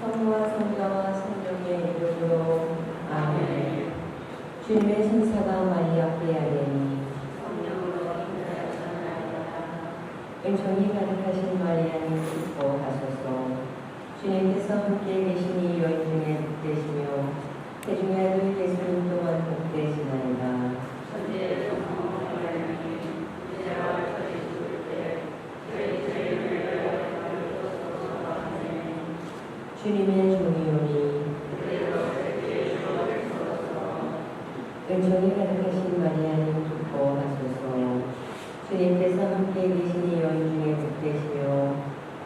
성부와 성자와 성령의 이름으로 아멘. 주님의 천사가 마리아께 아뢰니 은총이 가득하신 마리아님 기뻐하소서. 주님께서 함께 계시니 여인 중에 복되시며 태중의 아들 예수님 또한 복되시나이다. 주님의 종이오니 은총이 가득하신 마리아님 기뻐하소서. 주님께서 함께 계시니 여인 중에 복되시며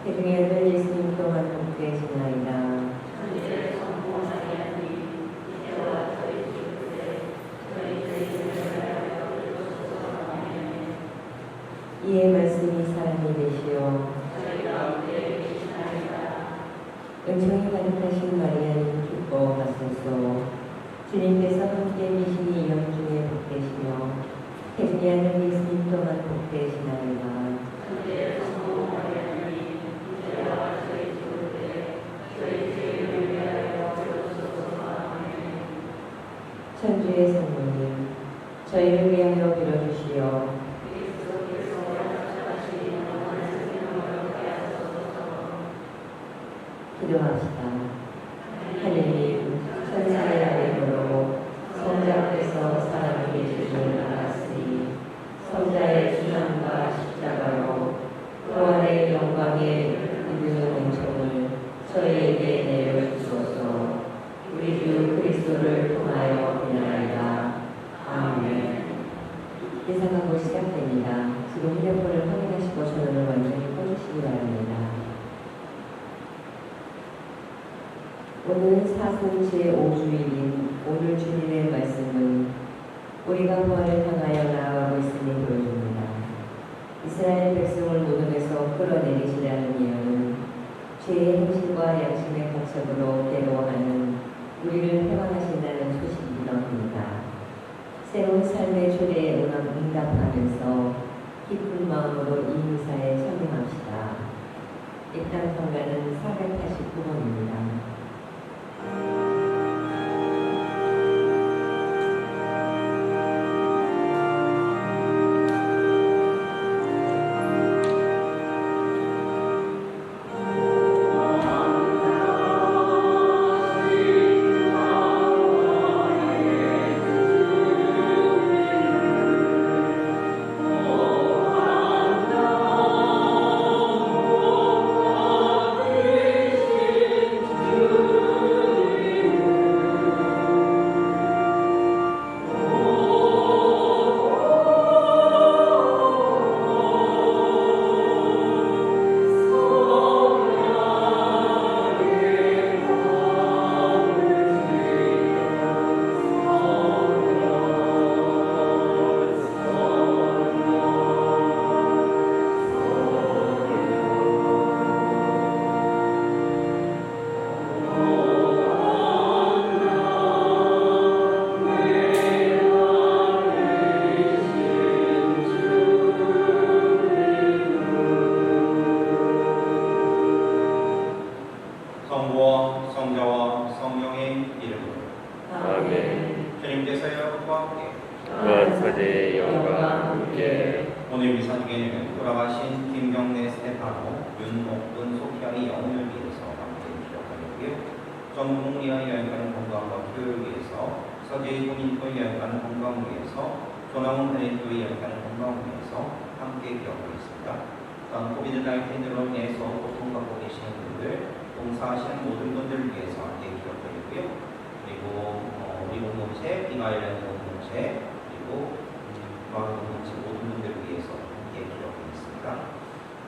태중의 아들 예수님 또한 복되시나이다. 이에 말씀이 사람이 되시어 은총이 가득하신 마리아님 기뻐하소서. 주님께서 함께 계시니 여인 중에 복되시며 태중의 아들 예수님 또한 복되시나이다. 천주의 성모님, 저희를 위하여 빌어주시오. 기도합시다. 하느님, 천사의 아뢰므로 성자께서 사람이 되시길 알았으니 성자의 순환과 십자가로 부활의 영광에 이르는 은총을 저희에게 내려주소서. 우리 주 그리스도를 통하여 비나이다. 아멘. 예상하고 시작됩니다. 지금 휴대폰을 확인하시고 전원을 완전히 꺼주시기 바랍니다. 오늘 사순 제5주일인 오늘 주님의 말씀은 우리가 부활을 향하여 나아가고 있음을 보여줍니다. 이스라엘 백성을 노동에서 끌어내리시라는 예언은 죄의 행실과 양심의 가책으로 괴로워하는 우리를 회방하신다는 소식이기도 합니다. 새로운 삶의 초대에 응답하면서 기쁜 마음으로 이 의사에 참여합시다. 입당 성가는 489번입니다. 성부와 성자와 성령의 이름으로 아멘. 주님께서 여러분과 함께 부활사제의 영과 함께 오늘 미사 중에는 돌아가신 김경래 스테파노, 윤옥근 소피아의 영혼을 위해서 함께 기억하려고요. 전국리아 여행가는 건강과 교육을 위해서 서재의 도민토 여행가는 건강을 위해서 조남훈 페리토의 여행가는 건강을 위해서 함께 기억하겠습니다. 또한 코비드-19으로 인해서 고통받고 계시는 분들, 봉사하시는 모든 분들을 위해서 함께 기억드리고요. 그리고 우리 공동체, 빙하일랜드 공동체, 그리고 마을 공동체 모든 분들을 위해서 함께 기억드리겠습니다.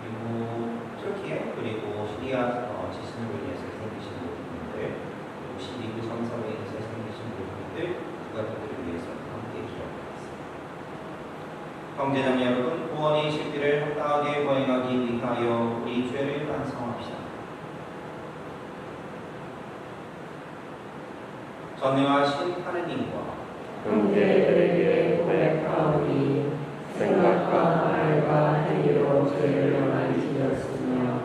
그리고 튀르키예, 그리고 시리아 지진으로 인해서 생기신 모든 분들, 그리고 시리그 전사로 인해서 생기신 모든 분들, 국가들을 위해서 함께 기억드리겠습니다. 형제자매 여러분, 구원의 실비를 합당하게 거행하기 위하여 우리 죄를 반성합시다. 전능하신 하느님과 형제들에게 고백하오니 생각과 말과 행위로 죄를 많이 지었으며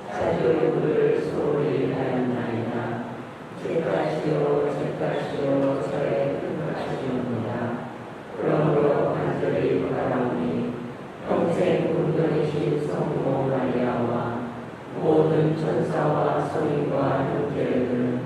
자주 물을 소홀히 하였나이다. 성령과 함께는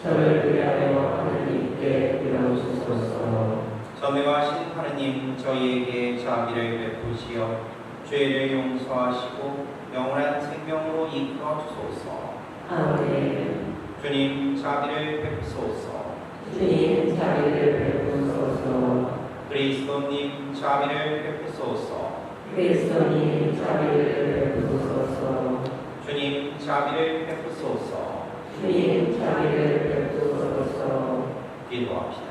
저를 위하여 하나님께 빌어주소서. 전능하신 하느님, 저희에게 자비를 베푸시어 죄를 용서하시고 영원한 생명으로 이끌어 주소서. 아멘. 주님, 자비를 베푸소서. 주님 자비를 베푸소서. 그리스도님, 자비를 베푸소서. 그리스도님 자비를 베푸소서. 주님, 자비를 베푸소서. 주님 자비를 베푸소서. 기도합시다.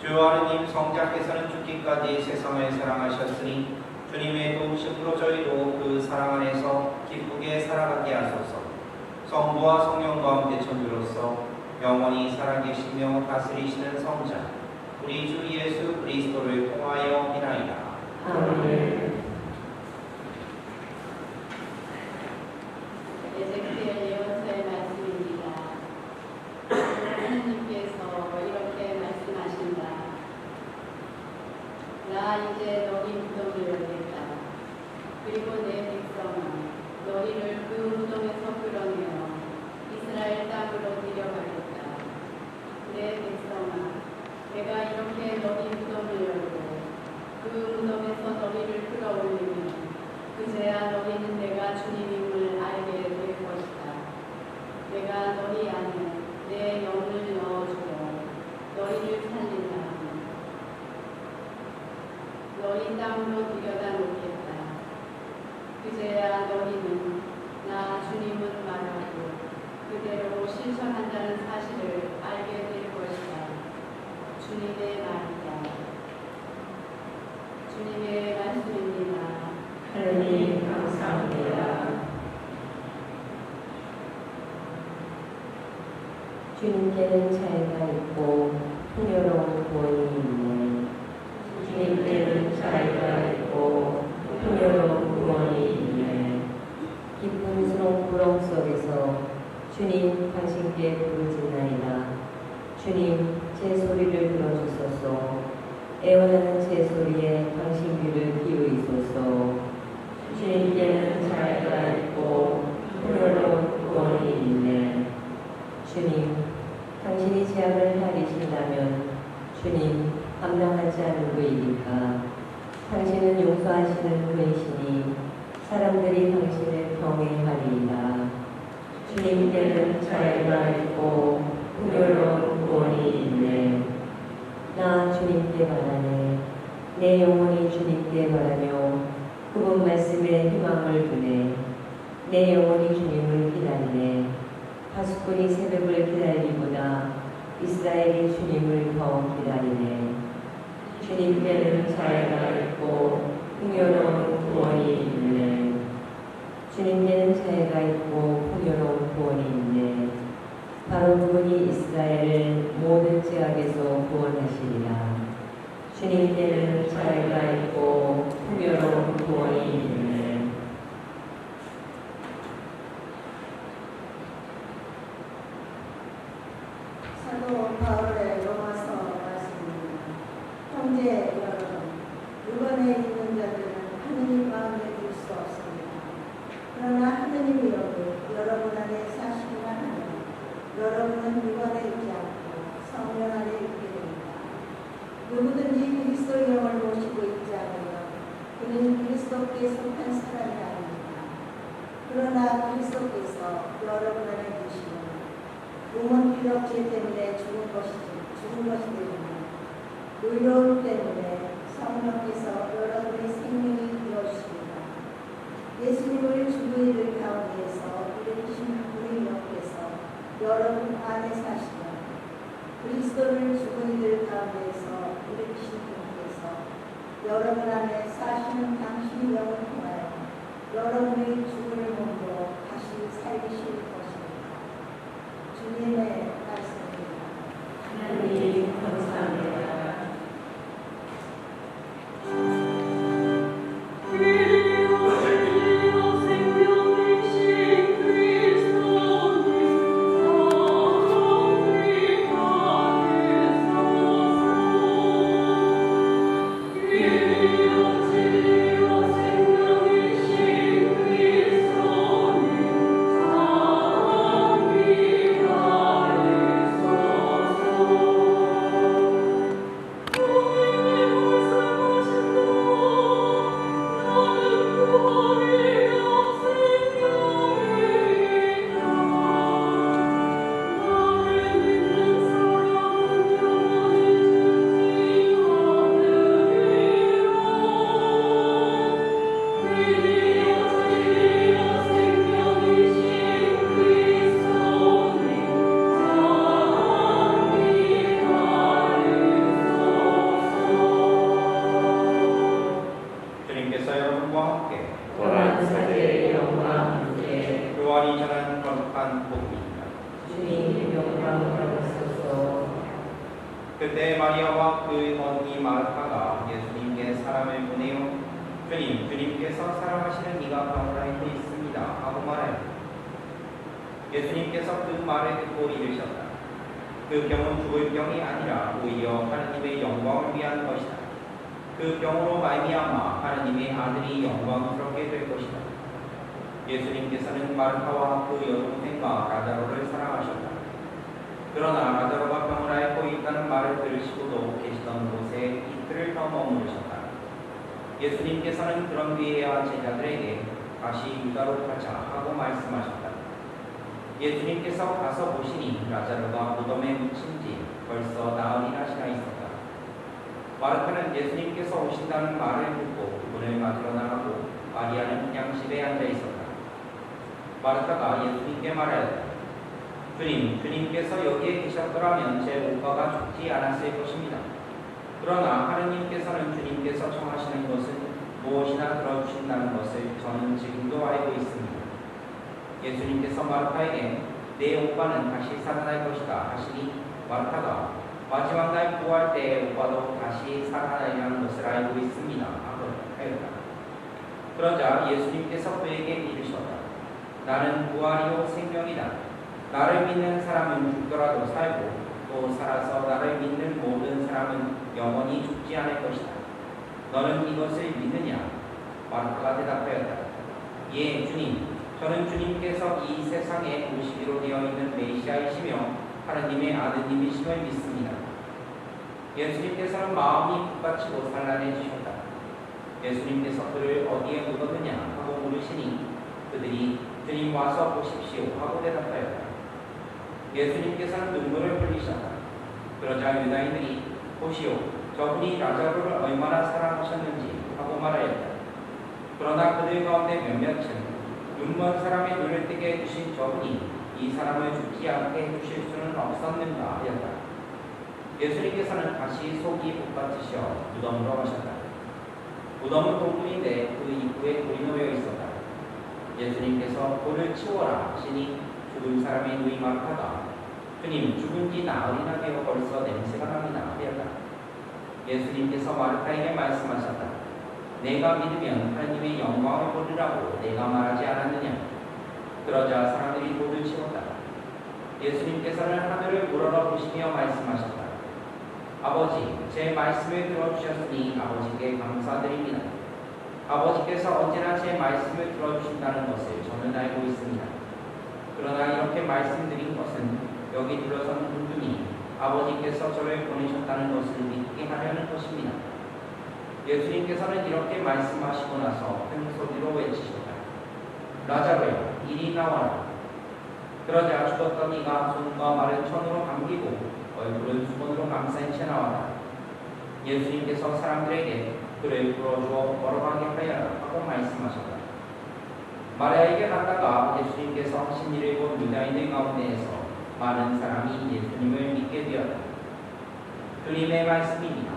주 하느님, 성자께서는 죽기까지 세상을 사랑하셨으니 주님의 도우심으로 저희도 그 사랑 안에서 기쁘게 살아가게 하소서. 성부와 성령과 함께 천주로서 영원히 살아계시며 다스리시는 성자 우리 주 예수 그리스도를 통하여 비나이다. 아멘. 에제키엘 예언서의 말씀입니다. 하느님께서 이렇게 말씀하신다. 나 이제 너희 무덤을 열겠다. 그리고 내 백성아, 너희를 그 무덤에서 끌어내어 이스라엘 땅으로 데려가겠다. 내 백성아, 내가 이렇게 너희 무덤을 열고 그 무덤에서 너희를 끌어올리면 그제야 너희는 내가 주님임을 알게 될 것이다. 내가 너희 안에 내 영을 넣어주어 너희를 살린 다음 너희 땅으로 들여다 놓겠다. 그제야 너희는 나 주님은 말하고 그대로 실천한다는 사실을 알게 될 것이다. 주님의 말이다. 주님의 말씀입니다. 하나님 감사합니다. 주님께는 자애가 있고 풍요로운 구원이 있네. 주님께는 자애가 있고 풍요로운 구원이 있네. 기쁜 부렁 속에서 주님 당신께 부르짖나이다. 주님 제 소리를 들어주소서. 애원하는 제 소리에 당신 귀를 기울이소서. 주님께는 자애가 있고 풍요로운 구원이 있네. 주님, 당신이 재앙을 가리신다면 주님 감당하지 않은 거이니까. 당신은 용서하시는 분이시니 사람들이 당신을 경외하리이다. 주님께는 자애가 있고 풍요로운 구원이 있네. 나 주님께 바라네. 내 영혼이 주님께 바라며 그분 말씀에 희망을 두네. 내 영혼이 주님을 기다리네. 파수꾼이 새벽을 기다리기보다 이스라엘이 주님을 더 기다리네. 주님께는 자애가 있고 풍요로운 구원이 있네. 주님께는 자애가 있고 풍요로운 구원이 있네. 바로 그분이 이스라엘을 모든 죄악에서 구원하시리라. 주님께는 자애가 있고 풍요로운 구원이 있네. 사도 바울의 로마서 말씀입니다. 형제 여러분, 육안에 있는 자들은 하느님 마음에 들 수 없습니다. 그러나 하느님이 여러분 안에 사시기만 하면 여러분은 육안에 있지 않고 성령 안에 있게 됩니다. 누구든지 그리스도의 영을 모시고 있지 않으면 그는 그리스도께 속한 사람이 아닙니다. 그러나 그리스도께서 여러분 안에 계시면 몸은 비록 죄 때문에 죽은 것이 되지만 의로움 때문에 성령께서 여러분의 생명이 되어주십니다. 예수님을 죽은 이들 가운데에서 일으키신 그분의 영께서 여러분 안에 사시면 그리스도를 죽은 이들 가운데에서 일으키신 분께서 여러분 안에 사시는 당신의 영을 통하여 여러분의 죽은 몸으로 다시 살리실 것입니다. 주님의 말씀입니다. 하나님 감사합니다. 그리스도 부활이 전하는 거룩한 복음입니다. 주님 영광 받으소서. 그때 마리아와 그 언니 마르타가 예수님께 사람을 보내어 주님께서 사랑하시는 이가 병을 앓고 있습니다 하고 말하여 예수님께서 그 말을 듣고 이르셨다. 그 병은 죽을 병이 아니라 오히려 하나님의 영광을 위한 것이다. 그 병으로 말미암아 하나님의 아들이 영광스럽게 될 것이다. 예수님께서는 마르타와 그 여동생과 라자로를 사랑하셨다. 그러나 라자로가 병을 앓고 있다는 말을 들으시고도 계시던 곳에 이틀을 더 머무르셨다. 예수님께서는 그런 뒤에야 제자들에게 다시 유다로 가자 하고 말씀하셨다. 예수님께서 가서 보시니 라자로가 무덤에 묻힌 지 벌써 나흘이나 지나 있었다. 마르타는 예수님께서 오신다는 말을 듣고 그분을 맞으러 나가고 마리아는 양식에 앉아 있었다. 마르타가 예수님께 말하였다. 주님께서 여기에 계셨더라면 제 오빠가 죽지 않았을 것입니다. 그러나 하느님께서는 주님께서 청하시는 것은 무엇이나 들어주신다는 것을 저는 지금도 알고 있습니다. 예수님께서 마르타에게 내 오빠는 다시 살아날 것이다 하시니 마르타가 마지막 날 구할 때 오빠도 다시 살아나리라는 것을 알고 있습니다 하였다. 그러자 예수님께서 그에게 이르셨다. 나는 부활이요 생명이다. 나를 믿는 사람은 죽더라도 살고 또 살아서 나를 믿는 모든 사람은 영원히 죽지 않을 것이다. 너는 이것을 믿느냐? 마르타가 대답하였다. 예, 주님. 저는 주님께서 이 세상에 오시기로 되어 있는 메시아이시며 하나님의 아드님이심을 믿습니다. 예수님께서는 마음이 북받치고 산란해지셨다. 예수님께서 그를 어디에 묻었느냐 하고 물으시니 그들이 주님 와서 보십시오 하고 대답하였다. 예수님께서는 눈물을 흘리셨다. 그러자 유다인들이 보시오 저분이 라자로를 얼마나 사랑하셨는지 하고 말하였다. 그러나 그들 가운데 몇몇은 눈먼 사람의 눈을 뜨게 해주신 저분이 이 사람을 죽지 않게 해주실 수는 없었는가 하였다. 예수님께서는 다시 속이 북받치셔 무덤으로 가셨다. 무덤은 동굴인데 그 입구에 돌이 놓여 있었다. 예수님께서 돌을 치워라 하시니 죽은 사람의 누이 마르타가 주님 죽은 지 나흘이나 되어 벌써 냄새가 납니다 하였다. 예수님께서 마르타에게 말씀하셨다. 내가 믿으면 하나님의 영광을 보리라고 내가 말하지 않았느냐. 그러자 사람들이 돌을 치웠다. 예수님께서는 하늘을 우러러 보시며 말씀하셨다. 아버지 제 말씀을 들어주셨으니 아버지께 감사드립니다. 아버지께서 언제나 제 말씀을 들어주신다는 것을 저는 알고 있습니다. 그러나 이렇게 말씀드린 것은 여기 둘러선 군중이 아버지께서 저를 보내셨다는 것을 믿게 하려는 것입니다. 예수님께서는 이렇게 말씀하시고 나서 큰 소리로 외치셨다. 라자로야 이리 나와라. 그러자 죽었던 이가 손과 마른 천으로 감기고 얼굴은 수건으로 감싼 채 나왔다. 예수님께서 사람들에게 그를 불어주어 걸어가게 하여라 하고 말씀하셨다. 마리아에게 갔다가 예수님께서 하신 일을 본 유다인들 가운데에서 많은 사람이 예수님을 믿게 되었다. 주님의 말씀입니다.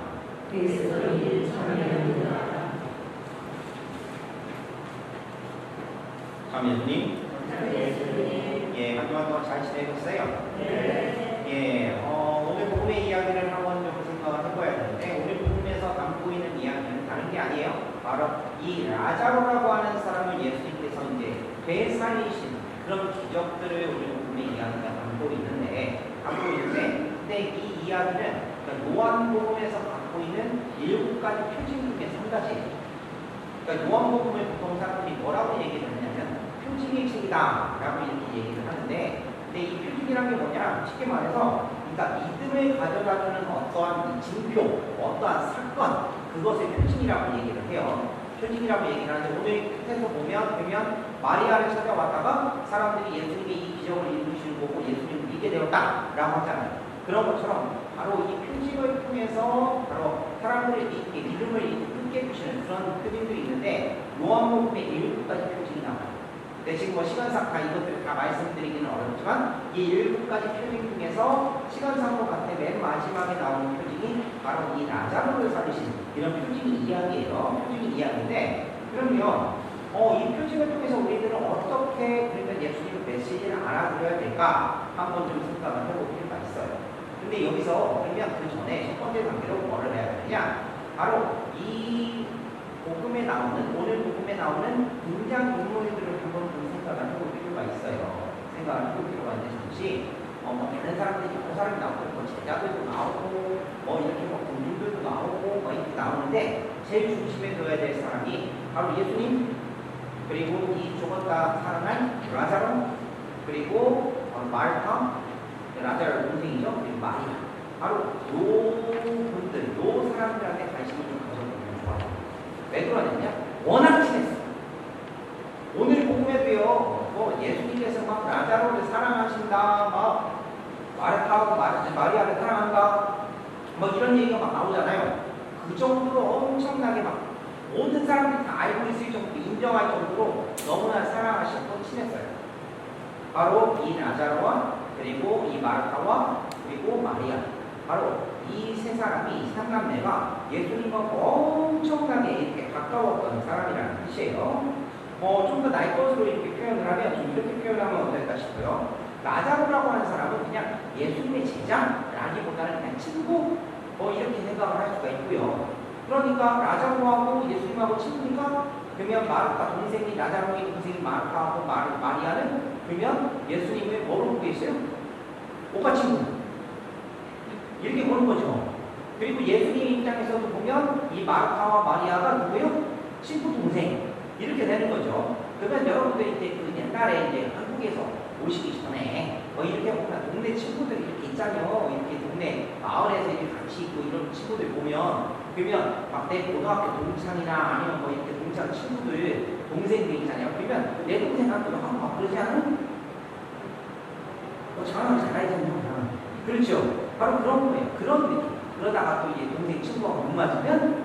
그리스도를 찬양합니다. 참 예수님. 예, 한 주간 동안 잘 지내셨어요? 네. 예, 오늘 복음의 이야기를 한번 좀 생각을 해봐야 되는데 오늘 복음에서 담고 있는 이야기는 다른 게 아니에요. 바로 이 라자로라고 하는 사람을 예수님께서 이제 되살리신 그런 기적들을 오늘 복음의 이야기가 담고 있는데 근데 이 이야기는 요한복음에서 갖고 있는 7가지 표징 중에 3가지예요. 그러니까 요한복음을 보통 사람들이 뭐라고 얘기를 하냐면 표징의 책이다 라고 이렇게 얘기를 하는데 근데 이 표징이란 게 뭐냐 쉽게 말해서 그러니까 믿음을 가져다주는 어떠한 징표, 어떠한 사건 그것을 표징이라고 얘기를 해요. 표징이라고 얘기를 하는데 오늘 끝에서 보면 마리아를 찾아왔다가 사람들이 예수님이 이 기적을 이루시는 거고 예수님을 믿게 되었다라고 하잖아요. 그런 것처럼 바로 이 표징을 통해서 바로 사람들의 믿음을 끊게 해주시는 그런 표징들이 있는데 요한복음에 7가지 표징이 나와요. 근데 지금 뭐 시간상 다 이것들을 다 말씀드리기는 어렵지만 이 7가지 표징 중에서 시간상으로 봤을 때 맨 마지막에 나오는 표징이 바로 이 라자로를 살리신 이런 표징 이야기예요. 표징 이야기인데 그러면 이 표징을 통해서 우리들은 어떻게 그러면 예수님의 메시지를 알아들어야 될까 한번 좀 생각을 해볼 필요가 있어요. 근데 여기서 그러면 그 전에 첫 번째 단계로 뭐를 해야 되느냐? 바로 이 복음에 나오는 오늘 복음에 나오는 등장인물들을 한번 좀 생각을 해볼 필요가 있어요. 생각을 해볼 필요가 있는 것이 뭐 다른 사람들이 여러 사람이 나오고 뭐 제자들도 나오고 뭐 이렇게 뭐 군중들도 나오고 뭐 이렇게 나오는데 제일 중심에 둬야 될 사람이 바로 예수님, 그리고 이 죽었다 살아난 라자로, 그리고 마르타, 라자로 동생이죠. 그리고 마리아. 바로 요 분들, 요 사람들한테 관심을 좀 가져보면 좋아요. 왜 그러냐면 워낙 친했어. 오늘 복음에도요, 뭐 예수님께서 막 라자로를 사랑하신다, 막 마르타하고 마리아를 사랑한다, 뭐 이런 얘기가 막 나오잖아요. 그 정도로 엄청나게 막 모든 사람들이 다 알고 있을 정도로 인정할 정도로 너무나 사랑하시고 친했어요. 바로 이 라자로와 그리고 이 마르타와 그리고 마리아, 바로 이 세 사람이 삼남매가 예수님과 엄청나게 이렇게 가까웠던 사람이라는 뜻이에요. 좀 더 날 것으로 이렇게 표현을 하면 좀 이렇게 표현하면 어떨까 싶어요. 라자로라고 하는 사람은 그냥 예수님의 제자라기보다는 그냥 친구 이렇게 생각을 할 수가 있고요. 그러니까 라자로하고 예수님하고 친구니까 그러면 마르타 동생이 라자로의 동생이 마르타하고 마리아는 그러면 예수님을 뭐로 보고 있어요? 오빠 친구 이렇게 보는 거죠. 그리고 예수님 입장에서도 보면 이 마르타와 마리아가 누구예요? 친구 동생 이렇게 되는 거죠. 그러면 여러분들이 이제 그 옛날에 이제 한국에서 오시기 전에 이렇게 보면 동네 친구들이 이렇게 있잖아요. 이렇게 동네 마을에서 이렇게 같이 있고 이런 친구들 보면 그러면 막 내 고등학교 동창이나 아니면 뭐 이렇게 동창 친구들 동생들 있잖아요. 그러면 내 동생한테 한번 그러지 않아요? 장난을 잘하잖아요. 그렇죠. 바로 그런 거예요. 그런 느낌. 그러다가 또 이제 동생 친구가 못 맞으면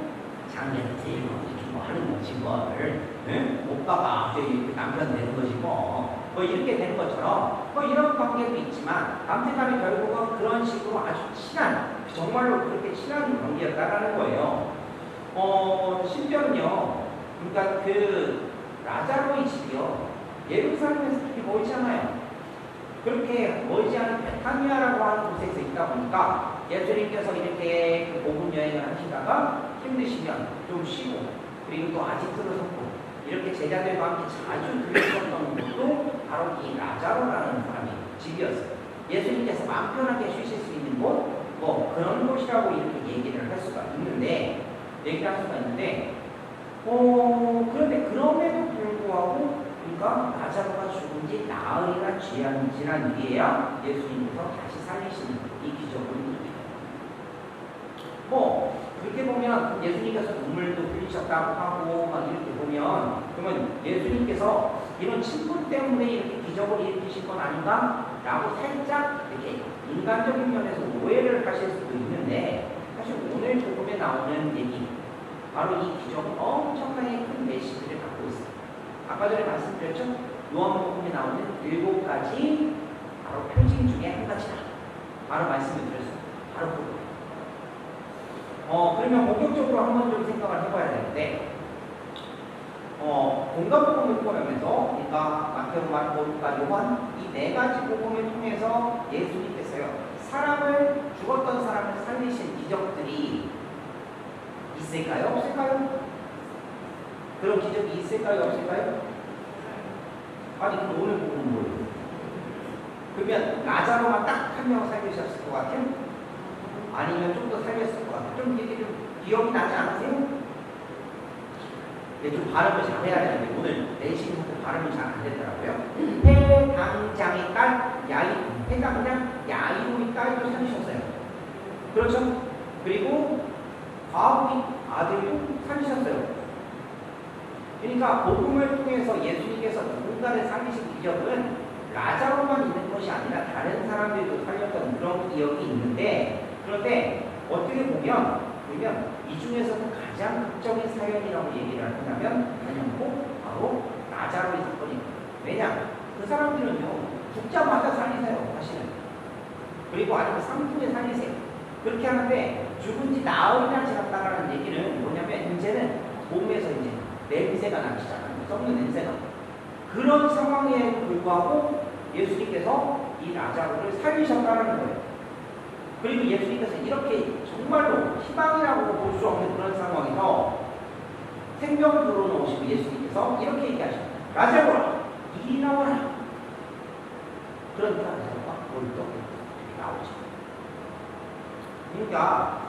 장난이지 이렇게 뭐 하는 거지 뭘. 네? 오빠가 이렇게 남편 되는 거지 뭐 이렇게 되는 것처럼 이런 관계도 있지만 남편간에 결국은 그런 식으로 아주 친한 정말로 그렇게 친한 관계였다라는 거예요. 심지어는요, 그러니까 그 라자로의 집이요 예루살렘에서 그렇게 멀지 않아요. 그렇게 멀지 않은 베타니아라고 하는 곳에서 있다 보니까 예수님께서 이렇게 그 복음 여행을 하시다가 힘드시면 좀 쉬고 그리고 또 아지트를 섰고 이렇게 제자들과 함께 자주 들으셨던 곳도 바로 이 라자로라는 사람의 집이었어요. 예수님께서 마음 편하게 쉬실 수 있는 곳, 그런 곳이라고 이렇게 얘기를 할 수가 있는데, 그런데 그럼에도 불구하고, 그러니까 라자로가 죽은지 나흘이나 지난 뒤에야 예수님께서 다시 살리시는 이 기적을 이루게 그렇게 보면 예수님께서 눈물도 흘리셨다고 하고 막 이렇게 보면 그러면 예수님께서 이런 친구 때문에 이렇게 기적을 일으키신 건 아닌가? 라고 살짝 이렇게 인간적인 면에서 오해를 하실 수도 있는데 사실 오늘 복음에 나오는 얘기 바로 이 기적은 엄청나게 큰 메시지를 갖고 있어요. 아까 전에 말씀드렸죠? 요한복음에 나오는 7가지 바로 표징 중에 한 가지다. 바로 말씀을 드렸어요. 바로 그거. 그러면 본격적으로 한번 좀 생각을 해봐야 되는데, 온갖 복음을 포함해서, 그러니까 마태오, 마르코, 루카, 요한 이 4가지 복음을 통해서 예수님께서요 죽었던 사람을 살리신 기적들이 있을까요? 없을까요? 그런 기적이 있을까요? 없을까요? 아니 그럼 오늘 복음은 뭐예요? 그러면 라자로만 딱 한 명 살리셨을 것 같아요? 아니면 좀 더 살렸을 것 같아요? 좀 이게 좀 기억이 나지 않으세요? 좀 발음을 잘해야 되는데 오늘 내신부터 발음이 잘 안 되더라고요. 회당장의 딸 회당장 야이로의 딸도 살리셨어요. 그렇죠? 그리고 과부의 아들도 살리셨어요. 그러니까 복음을 통해서 예수님께서 누군가를 살리신 기적은 라자로만 있는 것이 아니라 다른 사람들도 살렸던 그런 기억이 있는데 그런데 어떻게 보면 이 중에서는 가장 극적인 사연이라고 얘기를 한다면 단연코 바로 라자로의 사건입니다. 왜냐? 그 사람들은요 죽자마자 살리세요. 사실은. 그리고 아니면 3분에 살리세요. 그렇게 하는데 죽은 지 나흘이나 지났다라는 얘기는 뭐냐면 이제는 몸에서 이제 냄새가 나기 시작합니다. 썩는 냄새가. 그런 상황에도 불구하고 예수님께서 이 라자로를 살리셨다는 거예요. 그리고 예수님께서 이렇게 정말로 희망이라고 볼 수 없는 그런 상황에서 생명을 불어넣으시고 예수님께서 이렇게 얘기하십니다. 라자로라, 이리 나와라. 그러니까 라자로가 벌떡 나오죠. 그러니까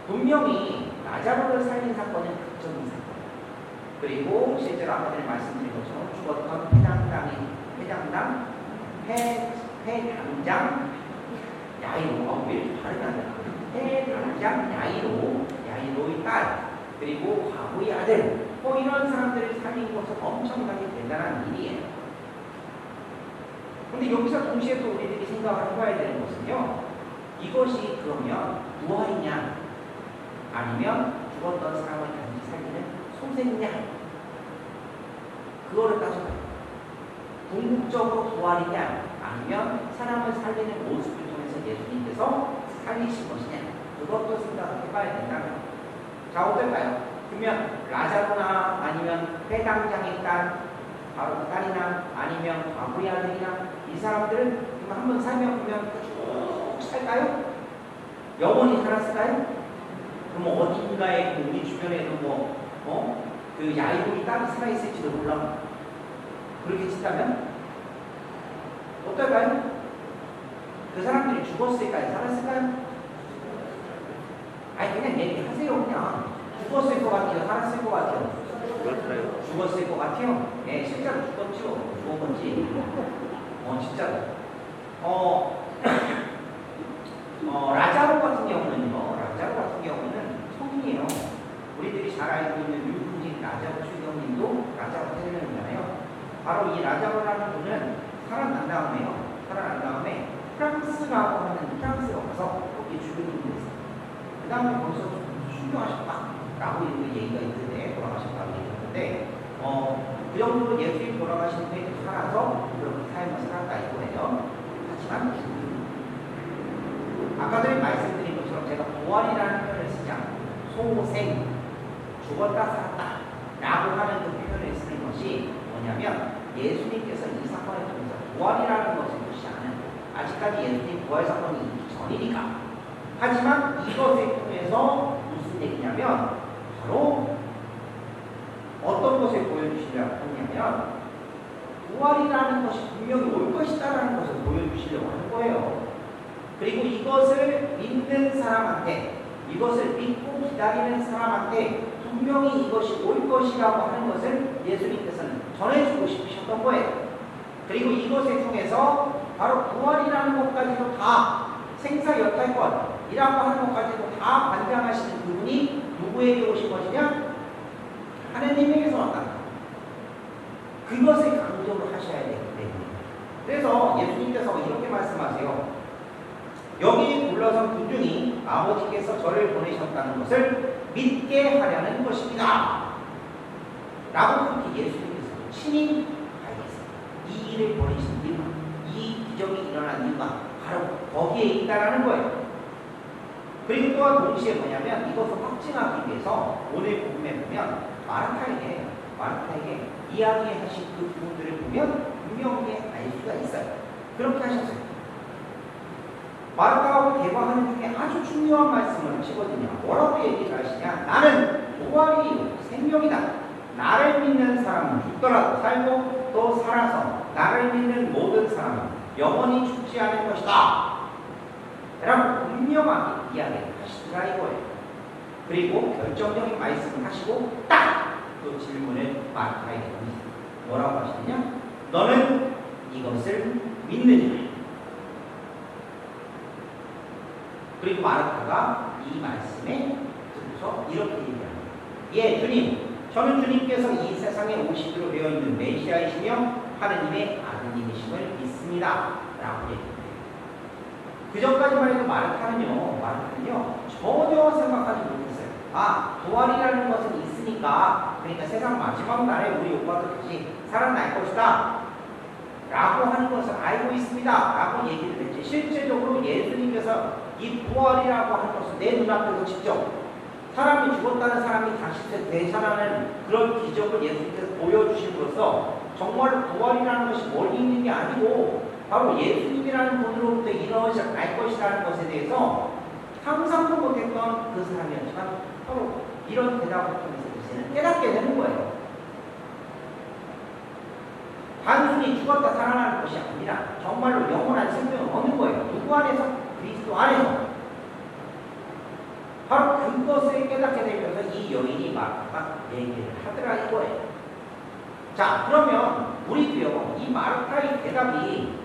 분명히 라자로를 살린 사건은 극적인 사건. 그리고 실제로 아까 전에 말씀드린 것처럼 죽었던 해당장 야이로, 왜 이렇게 발음이 안 돼? 해당장 야이로의 딸, 그리고 과부의 아들, 뭐 이런 사람들을 살린 것은 엄청나게 대단한 일이에요. 근데 여기서 동시에 또 우리들이 생각을 해봐야 되는 것은요, 이것이 그러면 부활이냐, 아니면 죽었던 사람을 다시 살리는 소생이냐, 그거를 따져봐요. 궁극적으로 부활이냐, 아니면 사람을 살리는 모습을 통해서 예수님께서 살리신 것이냐, 그것도 생각을 해봐야 된다는 거예요. 자, 어떨까요? 그러면 라자로나 아니면 회당장의 딸, 바로 그 딸이나 아니면 과부의 아들이나 이 사람들은 한번 살면 보면 쭉 살까요? 영원히 살았을까요? 그럼 어딘가에 우리 주변에도 그 야이로의 딸이 살아있을지도 몰라. 그렇게 친다면 어떨까요? 그 사람들이 죽었을까요? 살았을까요? 아니 그냥 얘기하세요. 그냥 죽었을 것 같아요? 살았을 것 같아요? 죽었을 것 같아요? 네, 실제로 죽었죠. 죽은 건지. 진짜로. 라자로 같은 경우는 성인이에요. 우리들이 잘 알고 있는 율풍진 라자로 추경님도 라자로 태어났잖아요. 바로 이 라자로라는 분은 살아난 다음에 프랑스라고 하는 프랑스로 가서 거기 주교님이 됐어요. 그 다음에 거기서 순교하셨다라고 이런 얘기가 있는데, 돌아가셨다고 얘기했는데, 그 정도로 예수님 돌아가신 후에 살아서 그렇게 삶을 살았다 이거예요. 하지만 아까 전에 말씀드린 것처럼 제가 부활이라는 표현을 쓰지 않고 소생, 죽었다 살았다 라고 하는 그 표현을 쓰는 것이 뭐냐면, 예수님께서 이 사건을 통해서 부활이라는 것을 보시지 않은, 아직까지 예수님 부활 사건이 있기 전이니까. 하지만 이것을 통해서 무슨 얘기냐면, 바로 어떤 것을 보여주시려고 하냐면, 부활이라는 것이 분명히 올 것이다라는 것을 보여주시려고 하는 거예요. 그리고 이것을 믿는 사람한테, 이것을 믿고 기다리는 사람한테 분명히 이것이 올 것이라고 하는 것을 예수님께서는 전해주고 싶으셨던 거예요. 그리고 이것을 통해서 바로 부활이라는 것까지도 다 생사여탈권이라고 하는 것까지도 다 관장하시는 그분이 누구에게 오신 것이냐? 하느님에게서 왔다. 그것을 강조를 하셔야 되기 때문에. 그래서 예수님께서 이렇게 말씀하세요. 여기 불러선 군중이 아버지께서 저를 보내셨다는 것을 믿게 하려는 것입니다. 라고 그렇게 예수님께서 친히 알겠습니다. 이 일을 보내신 이유가, 이 기적이 일어난 이유가 바로 거기에 있다라는 거예요. 그리고 또한 동시에 뭐냐면, 이것을 확증하기 위해서 오늘 복음에 보면 마르타에게 이야기하신 그 부분들을 보면 분명히 알 수가 있어요. 그렇게 하셨어요. 마르타하고 대화하는 중에 아주 중요한 말씀을 하시거든요. 뭐라고 얘기를 하시냐? 나는 부활이 생명이다. 나를 믿는 사람은 죽더라도 살고 또 살아서 나를 믿는 모든 사람은 영원히 죽지 않을 것이다. 라고 분명하게 이야기를 하시더라 이거예요. 그리고 결정적인 말씀을 하시고 딱 또 질문을 마르타에게 던지세요. 뭐라고 하시느냐? 너는 이것을 믿느냐? 그리고 마르타가 이 말씀에 들어서 이렇게 얘기합니다. 예, 주님, 저는 주님께서 이 세상에 오시기로 되어 있는 메시아이시며 하느님의 아드님이심을 믿습니다. 라고 얘기합니다. 그 전까지만 해도 마르타는요 전혀 생각하지 못했어요. 부활이라는 것은 있으니까, 그러니까 세상 마지막 날에 우리 오빠도 다시 살아날 것이다 라고 하는 것을 알고 있습니다 라고 얘기를 했지, 실제적으로 예수님께서 이 부활이라고 하는 것을 내 눈앞에서 직접 사람이 죽었다는 사람이 다시 되살아나는 그런 기적을 예수님께서 보여주심으로써 정말로 부활이라는 것이 멀리 있는 게 아니고 바로 예수님이라는 분으로부터 일어날 것이라는 것에 대해서 상상도 못했던 그 사람이었지만 바로 이런 대답을 통해서 이제는 깨닫게 되는 거예요. 단순히 죽었다 살아나는 것이 아니라 정말로 영원한 생명을 얻는 거예요. 누구 안에서? 그리스도 안에서. 바로 그것을 깨닫게 되면서 이 여인이 막 얘기를 하더라 이거예요. 자, 그러면 우리도요, 이 마르타의 대답이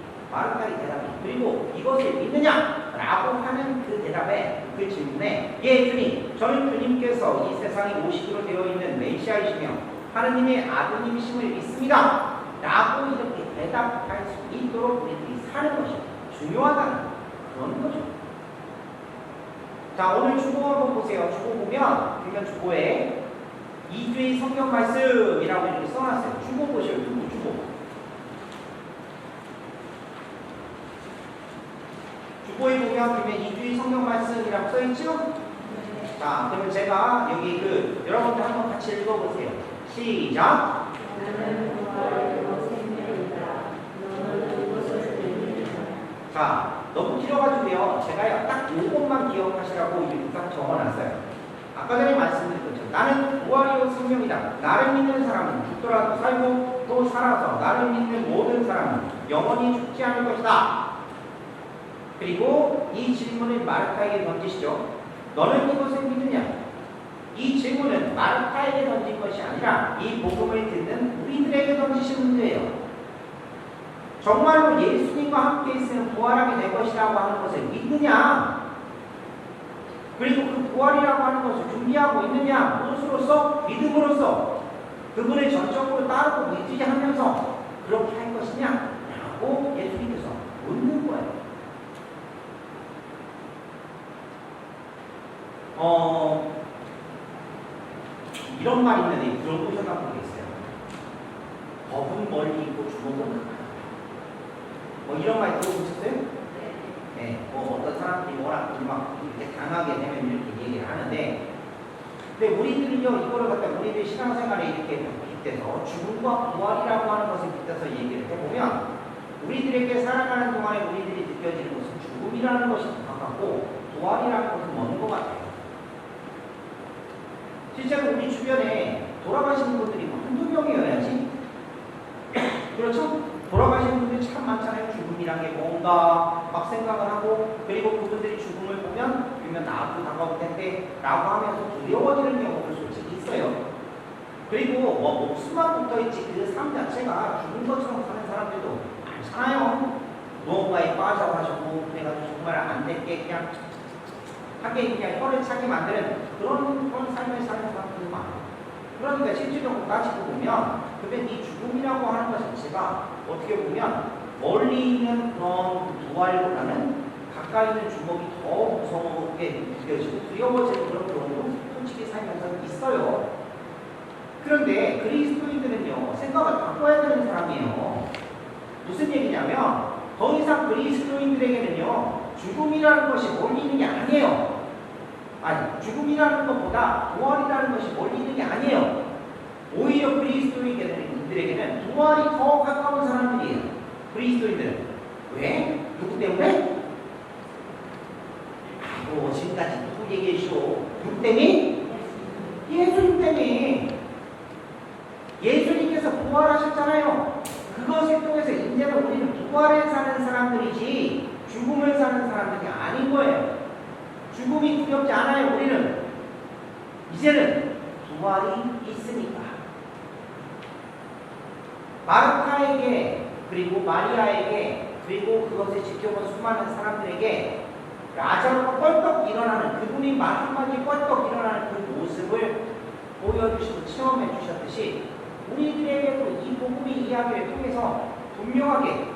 그리고 이것을 믿느냐라고 하는 그 대답에, 그 질문에 예 주님, 저는 주님께서 이 세상에 오시기로 되어 있는 메시아이시며 하느님의 아드님이심을 믿습니다 라고 이렇게 대답할 수 있도록 우리들이 사는 것이 중요하다는 그런 거죠. 자, 오늘 주보 한번 보세요. 주보 보면 그러면 주보에 2주의 성경 말씀이라고 이렇게 써놨어요. 주보 보셔요. 주보. 주보에 보면 그러면 2주의 성경 말씀이라고 써있죠? 자, 그러면 제가 여기 여러분들 한번 같이 읽어보세요. 시작. 자, 너무 길어가지고요. 제가 딱 이것만 기억하시라고 이렇게 딱 적어놨어요. 아까 전에 말씀드린 것처럼 나는 부활이요 생명이다. 나를 믿는 사람은 죽더라도 살고 또 살아서 나를 믿는 모든 사람은 영원히 죽지 않을 것이다. 그리고 이 질문을 마르타에게 던지시죠. 너는 이것을 믿느냐? 이 질문은 마르타에게 던진 것이 아니라 이 복음을 듣는 우리들에게 던지신 문제예요. 정말로 예수님과 함께 있으면 부활하게 될 것이라고 하는 것을 믿느냐? 그리고 그 부활이라고 하는 것을 준비하고 있느냐? 무엇으로서? 믿음으로써 그분을 전적으로 따르고 믿지 하면서 그렇게 할 것이냐? 라고 예수님께서 묻는 거예요. 이런 말이 있는데 들어보셨나 모르겠어요. 법은 멀리 있고 주먹은 가까이. 이런 말 들어보셨어요? 네. 어떤 사람들이 워낙 막 이렇게 당하게 되면 이렇게 얘기를 하는데, 근데 우리들은요, 이거를 갖다 우리들 신앙생활에 이렇게 빗대서 죽음과 부활이라고 하는 것을 빗대서 얘기를 해보면, 우리들에게 살아가는 동안에 우리들이 느껴지는 것은 죽음이라는 것이 더 가깝고 부활이라는 것은 먼 것 같아요. 실제로 우리 주변에 돌아가시는 분들이 한두 명이어야지. 그렇죠? 돌아가시는 분들이 참 많잖아요. 죽음이란 게 뭔가 막 생각을 하고, 그리고 그분들이 죽음을 보면 그러면 나도 다가올 텐데 라고 하면서 두려워지는 경우도 솔직히 있어요. 그리고 목숨만 붙어있지 그 삶 자체가 죽은 것처럼 사는 사람들도 많잖아요. 무언가에 빠져가지고 그래가지고 정말 안 될게 그냥 하게 그냥 혀를 차게 만드는 그런 삶을 사는 사람들도 많아요. 그러니까 실질적으로 따지고 보면 그러면 이 죽음이라고 하는 것 자체가 어떻게 보면 멀리 있는 그런 부활보다는 가까이 있는 주먹이 더 무서우게 느껴지고 두려워지는 그런 경우도 솔직히 살면서 있어요. 그런데 그리스도인들은요, 생각을 바꿔야 되는 사람이에요. 무슨 얘기냐면 더 이상 그리스도인들에게는요, 죽음이라는 것이 멀리 있는 게 아니에요. 아니, 죽음이라는 것보다 부활이라는 것이 멀리 있는 게 아니에요. 오히려 그리스도인들에게는 부활이 더 가까운 사람들이에요. 그리스도인들은. 왜? 누구 때문에? 지금까지 누구 얘기해주시오? 누구 때문에? 예수님 때문에. 예수님께서 부활하셨잖아요. 그것을 통해서 이제는 우리는 부활을 사는 사람들이지 죽음을 사는 사람들이 아닌 거예요. 죽음이 두렵지 않아요. 우리는 이제는 부활이 있으니까. 마르타에게 그리고 마리아에게 그리고 그것을 지켜본 수많은 사람들에게 라자로가 뻘떡 일어나는, 그분이 말 한마디에 뻘떡 일어나는 그 모습을 보여주시고 체험해 주셨듯이 우리들에게도 이 복음의 이야기를 통해서 분명하게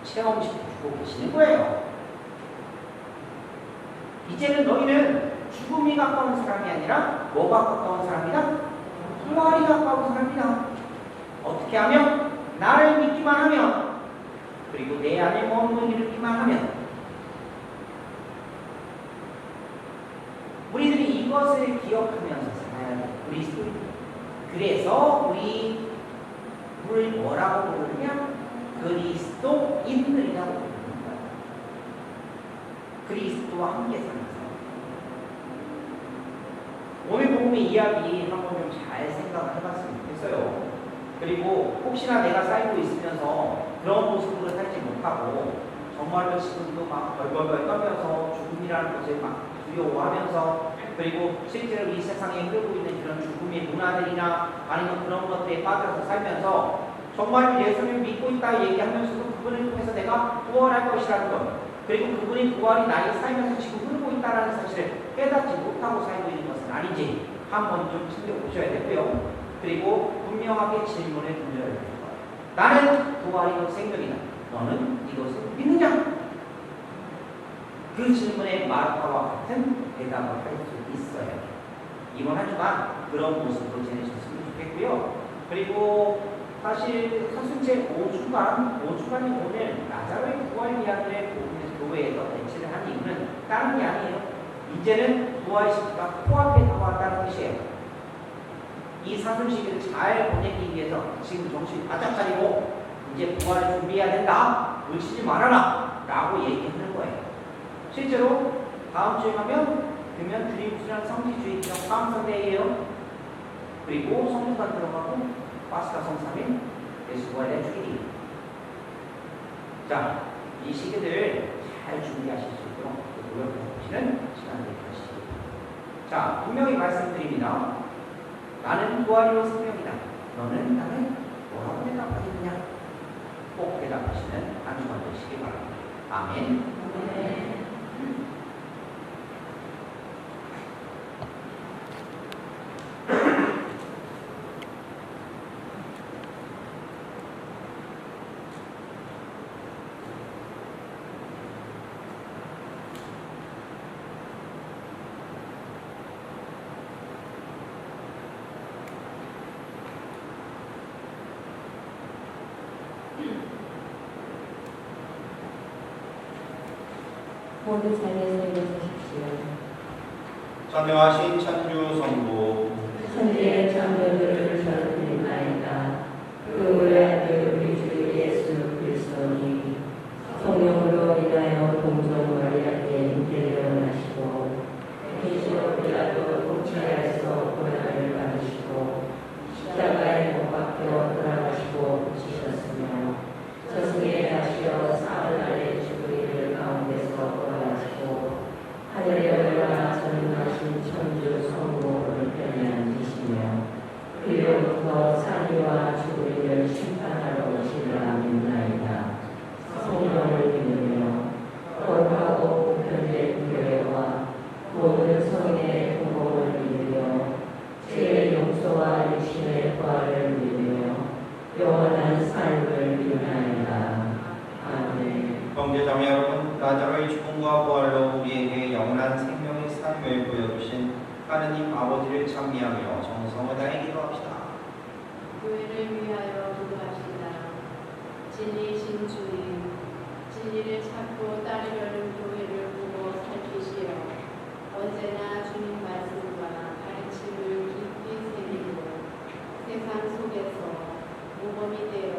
체험시켜주고 계시는 거예요. 이제는 너희는 죽음이 가까운 사람이 아니라 뭐가 가까운 사람이다? 부활이 가까운 사람이다. 어떻게 하면? 나를 믿기만 하면, 그리고 내 안에 머무는 일을 믿기만 하면. 우리들이 이것을 기억하면서 살아야 돼. 그리스도인. 그래서 우리를 뭐라고 부르느냐? 그리스도인들이라고 부르는 거야. 그리스도와 함께 사는 사람. 오늘 복음의 이야기 한번 좀 잘 생각을 해봤으면 좋겠어요. 그리고 혹시나 내가 살고 있으면서 그런 모습으로 살지 못하고 정말로 지금도 막 벌벌벌 떨면서 죽음이라는 것을 막 두려워하면서 그리고 실제로 이 세상에 흐르고 있는 그런 죽음의 문화들이나 아니면 그런 것들에 빠져서 살면서 정말 예수를 믿고 있다 얘기하면서도 그분을 통해서 내가 부활할 것이라는 것, 그리고 그분의 부활이 나의 살면서 지금 흐르고 있다는 사실을 깨닫지 못하고 살고 있는 것은 아닌지 한번 좀 챙겨보셔야 되고요. 그리고 분명하게 질문을 던져야 됩니다. 나는 부활이고 생명이다. 너는 이것을 믿느냐? 그 질문에 마르타와 같은 대답을 할 수 있어요. 이번 한 주간 그런 모습으로 지내셨으면 좋겠고요. 그리고 사실 사순절 5주간이 오늘 나자로의 부활 이야기를 교회에서 배치를 한 이유는 다른 게 아니에요. 이제는 부활 시기가 코앞에 다가왔다는 뜻이에요. 이 사순 시기를 잘 보내기 위해서 지금 정신 바짝 차리고 이제 부활을 준비해야 된다. 놓치지 말아라. 라고 얘기하는 거예요. 실제로 다음 주에 가면 드림스랑 성지주의 기념 감성대회예요. 그리고 성주관 들어가고 파스카 성삼일 예수 부활의 주일이. 자, 이 시기들 잘 준비하실 수 있도록 노력해 보시는 시간이 되시죠. 자, 분명히 말씀드립니다. 나는 부활이요 생명이다. 너는 나를 뭐라고 대답하겠느냐? 꼭 대답하시는 한 주간 되시기 바랍니다. 아멘. 네. 모두 자리에서 일어서십시오. 전능하신 천주 성부 천지의 창조주를 전드리나이다. 그 우리 아들 우리 주 예수 그리스도니 성령으로 인하여 동정 마리아께 잉태되어 나시고 계시로 빌라도 통치하여서 고난을 받으시고 십자가에 못 박혀 돌아가시고 붙이셨으며 저승에 가시어 사흘날에 죽으리를 가운데서 부활하시고 하늘에 올라 전능하신 천주 성부 오른편에 앉으시며 그리로부터 사리와 죽으리를 심판하러 오시리라 믿나이다. 성령을 믿으며 거룩하고 보편된 교회와 모든 성인의 공복을 믿으며 죄의 용서와 육신의 부활을 믿으며 영원한 삶을 믿나이다. 아멘. 형제자매 여러분, 나자로의 죽음과 부활로 우리에게 영원한 생명의 삶을 보여주신 하느님 아버지를 찬미하며 정성을 다해 기도합시다. 교회를 위하여 기도합시다. 진리이신 주님, 진리를 찾고 따르려는 교회를 보고 살피시어 언제나 주님 말씀과 가르침을 깊이 새기고 세상 속에서 모범이 되어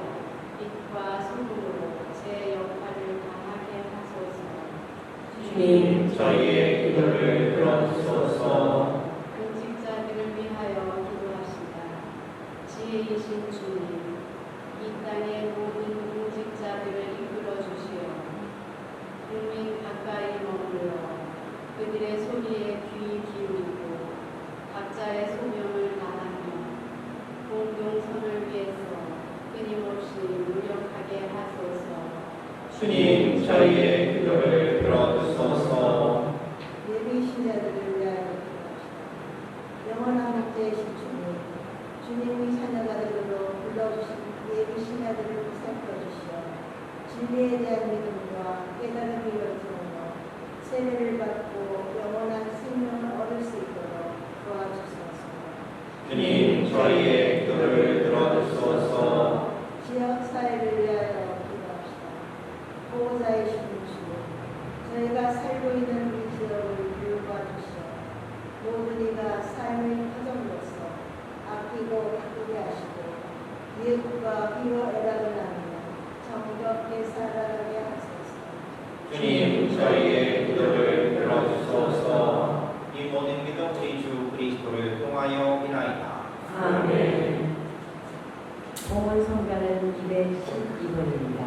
빛과 소금으로 제 역할을 다하게 하소서. 주님, 저희의 기도를 들어주소서. 공직자들을 위하여 기도합시다. 지혜이신 주님, 이 땅의 모든 공직자들을 이끌어 주시어 국민 가까이 머물러 그들의 소리에 귀 기울이고 각자의 소명을 다하며 공동선을 위해서 끊임없이 노력하게 하소서. 주님, 저희의 기도를 들어주소서. 예비 신자들을 위하여 기도합시다. 영원한 목자이신 주님이 자녀가들로 불러주신 예비 신자들을 살펴주시어 진리에 대한 믿음과 깨달음을 열성으로 세례를 받고 영원한 생명을 얻을 수 있도록 도와주소서. 주님, 저희의 기도를 들어주소서. 지역 사회를 위하여 기도합시다. 보호자이신 주님, 저희가 살고 있는 이 지역을 돌봐 주시어 모든 이가 삶의 표정으로서 아끼고 바꾸게 하시고 이웃과 비로 애락을 나누며 정겹게 살아가게 하소서. 주님, 저희의 기도를 들어주소서. 이 모든 믿음 우리 주 그리스도를 통하여 비나이다. 아멘. 봉헌 성가는 212번입니다.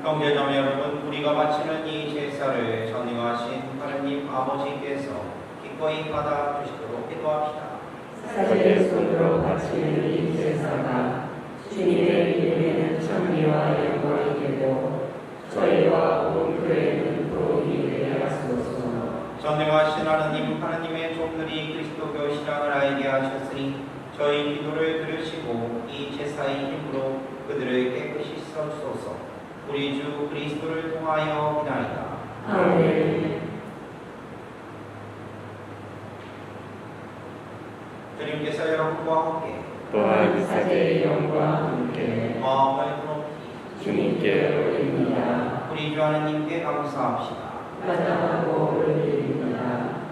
형제자매 여러분, 우리가 바치는 이 제사를 전능하신 하느님 아버지께서 기꺼이 받아주시도록 기도합시다. 사실의 손으로 바치는 이 제사가 주님의 이름에는 찬미와 영광이 되고 저희와 온 교회는 도움이 되게 하소서. 전능하신 하느님, 하느님의 종들이 그리스도교 신앙을 알게 하셨으니 저희 기도를 들으시고 이 제사의 힘으로 그들을 깨끗이 썰소서. 우리 주 그리스도를 통하여 비나이다. 아멘. 주님께서 여러분과 함께 또한 사제의 영과 함께 마음을 높이 주님께 올립니다. 우리 주 하느님께 감사합시다. 마다하고 올립니다.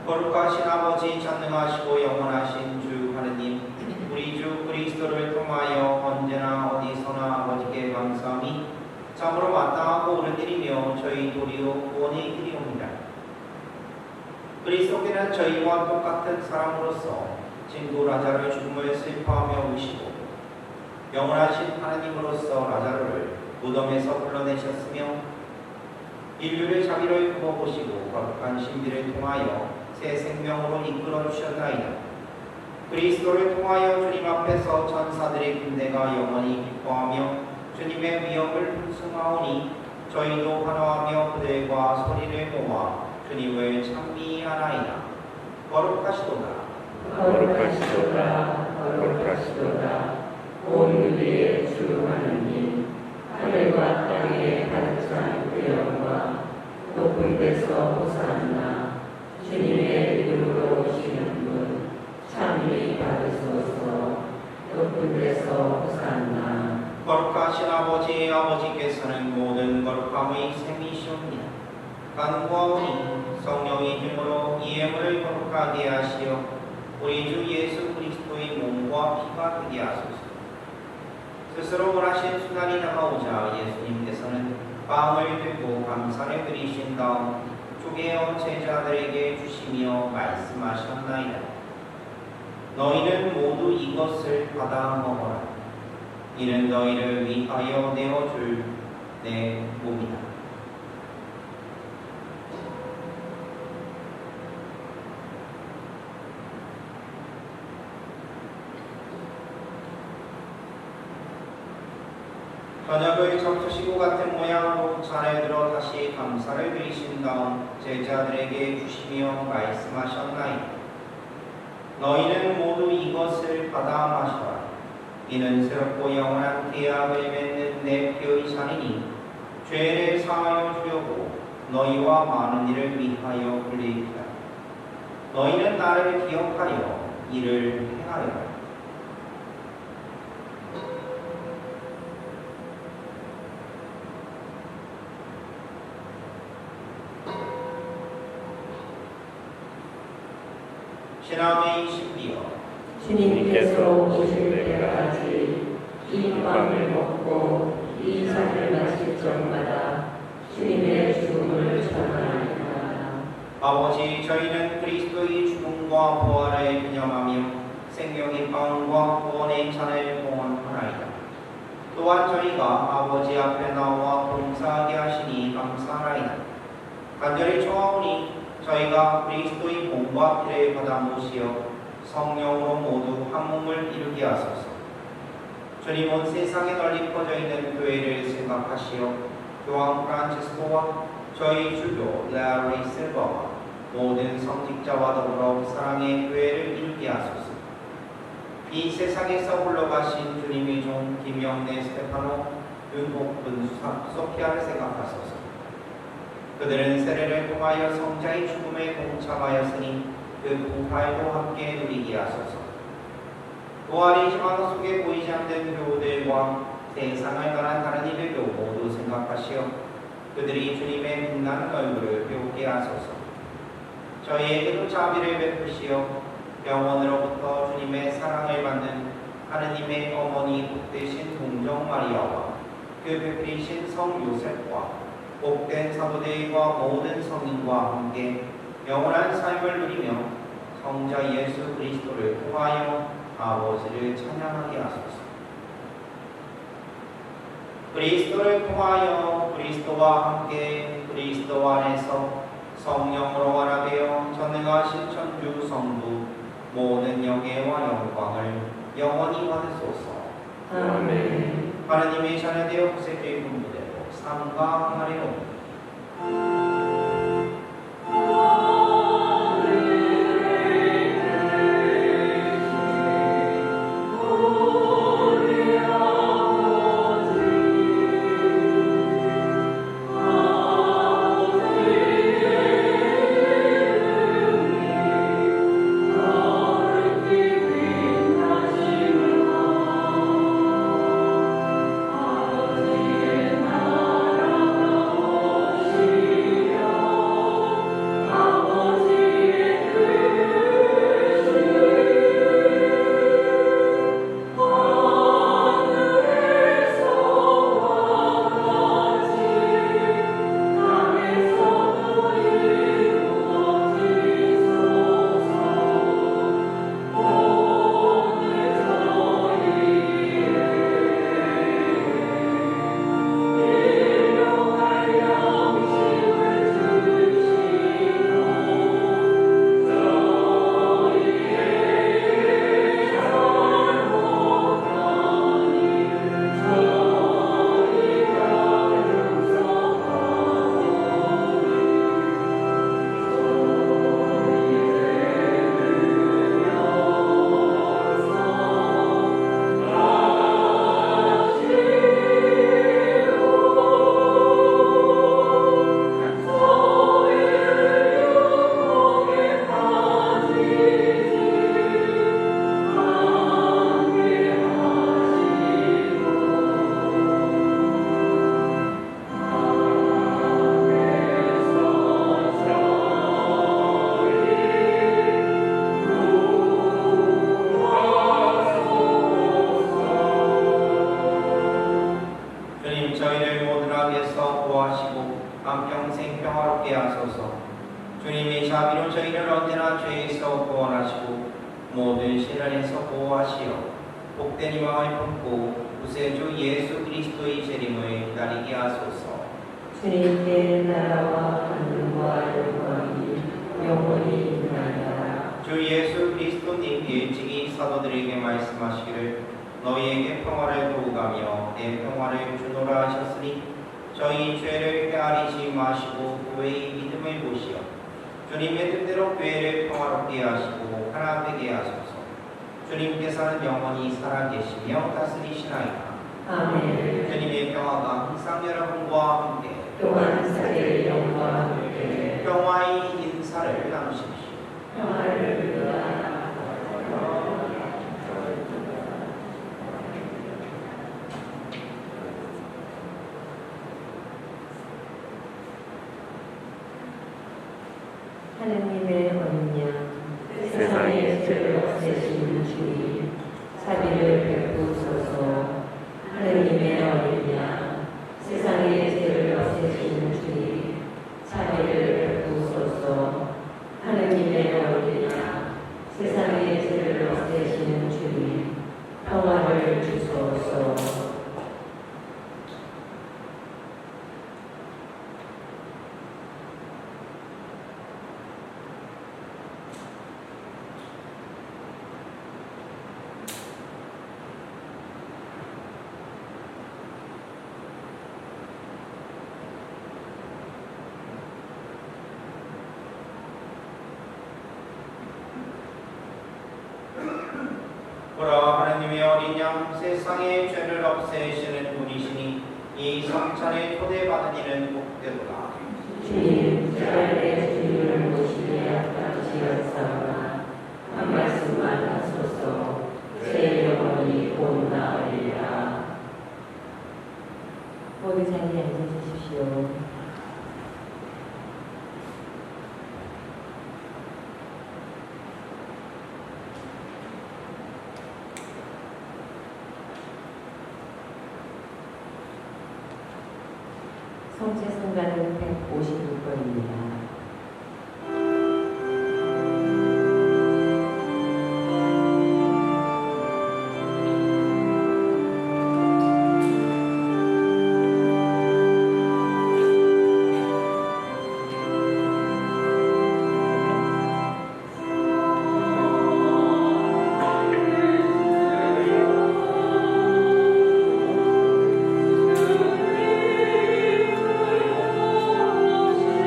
거룩하신 아버지, 전능하시고 영원하신 주 하느님, 우리 주 그리스도를 통하여 언제나 어디서나 아버지께 감사함이 참으로 마땅하고 옳은 일이며 저희 도리요 구원의 길이옵니다. 그리스도께는 저희와 똑같은 사람으로서 친구 라자르의 죽음을 슬퍼하며 우시고 영원하신 하나님으로서 라자르를 무덤에서 불러내셨으며 인류를 자비로 품어보시고 거룩한 신비를 통하여 새 생명으로 이끌어 주셨나이다. 그리스도를 통하여 주님 앞에서 천사들의 군대가 영원히 기뻐하며 주님의 위엄을 풍성하오니 저희도 환호하며 그들과 소리를 모아 주님을 찬미하나이다. 거룩하시도다. 거룩하시도다. 거룩하시도다. 온 우리의 주 하느님, 하늘과 땅에 가득 찬 그 영광, 높은 데서 호산나. 주님의 이름으로 오시는 분 찬미 받으소서. 높은 데서 호산나. 거룩하신 아버지, 아버지께서는 모든 거룩함의 셈이시옵니다. 간구하오니 성령의 힘으로 이 예물을 거룩하게 하시어 우리 주 예수 그리스도의 몸과 피가 되게 하소서. 스스로 원하신 순간이 다가오자 예수님께서는 빵을 들고 감사를 드리신 다음 쪼개어 제자들에게 주시며 말씀하셨나이다. 너희는 모두 이것을 받아 먹어라. 이는 너희를 위하여 내어줄 내 몸이다. 저녁을 접수시고 같은 모양으로 잔을 들어 다시 감사를 드리신 다음 제자들에게 주시며 말씀하셨나이다. 너희는 모두 이것을 받아 마셔라. 이는 새롭고 영원한 계약을 맺는 내 피의 잔이니 죄를 사하여 주려고 너희와 많은 이를 위하여 흘리리라. 너희는 나를 기억하여 이를 행하여 신앙의 신비여 주님께서 오실 때까지 이 빵을 먹고 이 잔을 마실 적마다 주님의 죽음을 전하리라. 아버지, 저희는 그리스도의 죽음과 부활을 기념하며 생명의 빵과 구원의 잔을 봉헌하나이다. 또한 저희가 아버지 앞에 나와 봉사하게 하시니 감사하나이다. 간절히 청하오니 저희가 그리스도의 몸과 피를 받아 모시어 성령으로 모두 한 몸을 이루게 하소서. 주님은 세상에 널리 퍼져 있는 교회를 생각하시어 교황 프란치스코와 저희 주교 레아리 실버와 모든 성직자와 더불어 사랑의 교회를 이루게 하소서. 이 세상에서 흘러가신 주님의 종 김영래 스테파노, 윤복근 소피아를 생각하소서. 그들은 세례를 통하여 성자의 죽음에 동참하였으니 그 부활도 함께 누리게 하소서. 부활의 희망 속에 보이지 않는 교우들과 세상을 떠난 다른 이들도 모두 생각하시어 그들이 주님의 빛나는 얼굴을 배우게 하소서. 저희에게도 자비를 베푸시어 영원으로부터 주님의 사랑을 받는 하느님의 어머니 복되신 동정 마리아와 그 베푸신 성 요셉과 복된 사도들과 모든 성인과 함께 영원한 삶을 누리며 성자 예수 그리스도를 통하여 아버지를 찬양하게 하소서. 그리스도를 통하여 그리스도와 함께 그리스도 안에서 성령으로 하나되어 전능하신 천주 성부 모든 영예와 영광을 영원히 받으소서. 아멘. 하나님의 자녀되어 구세주의 분부대로 삼가 행하리로다. 한평생 평화롭게 하소서. 주님의 자비로 저희를 언제나 죄에서 구원하시고 모든 시련에서 보호하시어 복된 희망을 품고 구세주 예수 그리스도의 재림을 기다리게 하소서. 주님께 나라와 권능과 영광이 영원히 있나이다. 주 예수 그리스도님 일찍이 사도들에게 말씀하시기를 너희에게 평화를 도우가며 내 평화를 주노라 하셨으니 저희 죄를 헤아리지 마시고 교회의 믿음을 보시어 주님의 뜻대로 교회를 평화롭게 하시고 하나 되게 하소서. 주님께서는 영원히 살아계시며 다스리시나이다. 아멘. 주님의 평화가 항상 여러분과 함께 또한 사제의 영과 함께 평화의 인사를 나누십시오. 평화를 위하여 하느님의 어린 양 세상의 죄를 없애시는 주님 자비를 베푸소서. 하느님의 어린 양 세상의 죄를 없애시는 주님 자비를 베푸소서. 하느님의 어린 양 세상의 죄를 없애시는 주님 평화를 주소서. 보라, 하나님의 어린 양 세상의 죄를 없애시는 분이시니 이 성찬에 초대받은 이는 복되도다. 주님, 제가 내 주님을 모시기에 합당하시었사오나 한 말씀만 하소서. 제 영혼이 곧 나으리라. 모두 자리에 앉아주십시오. 성체 성가는 156번입니다. 주님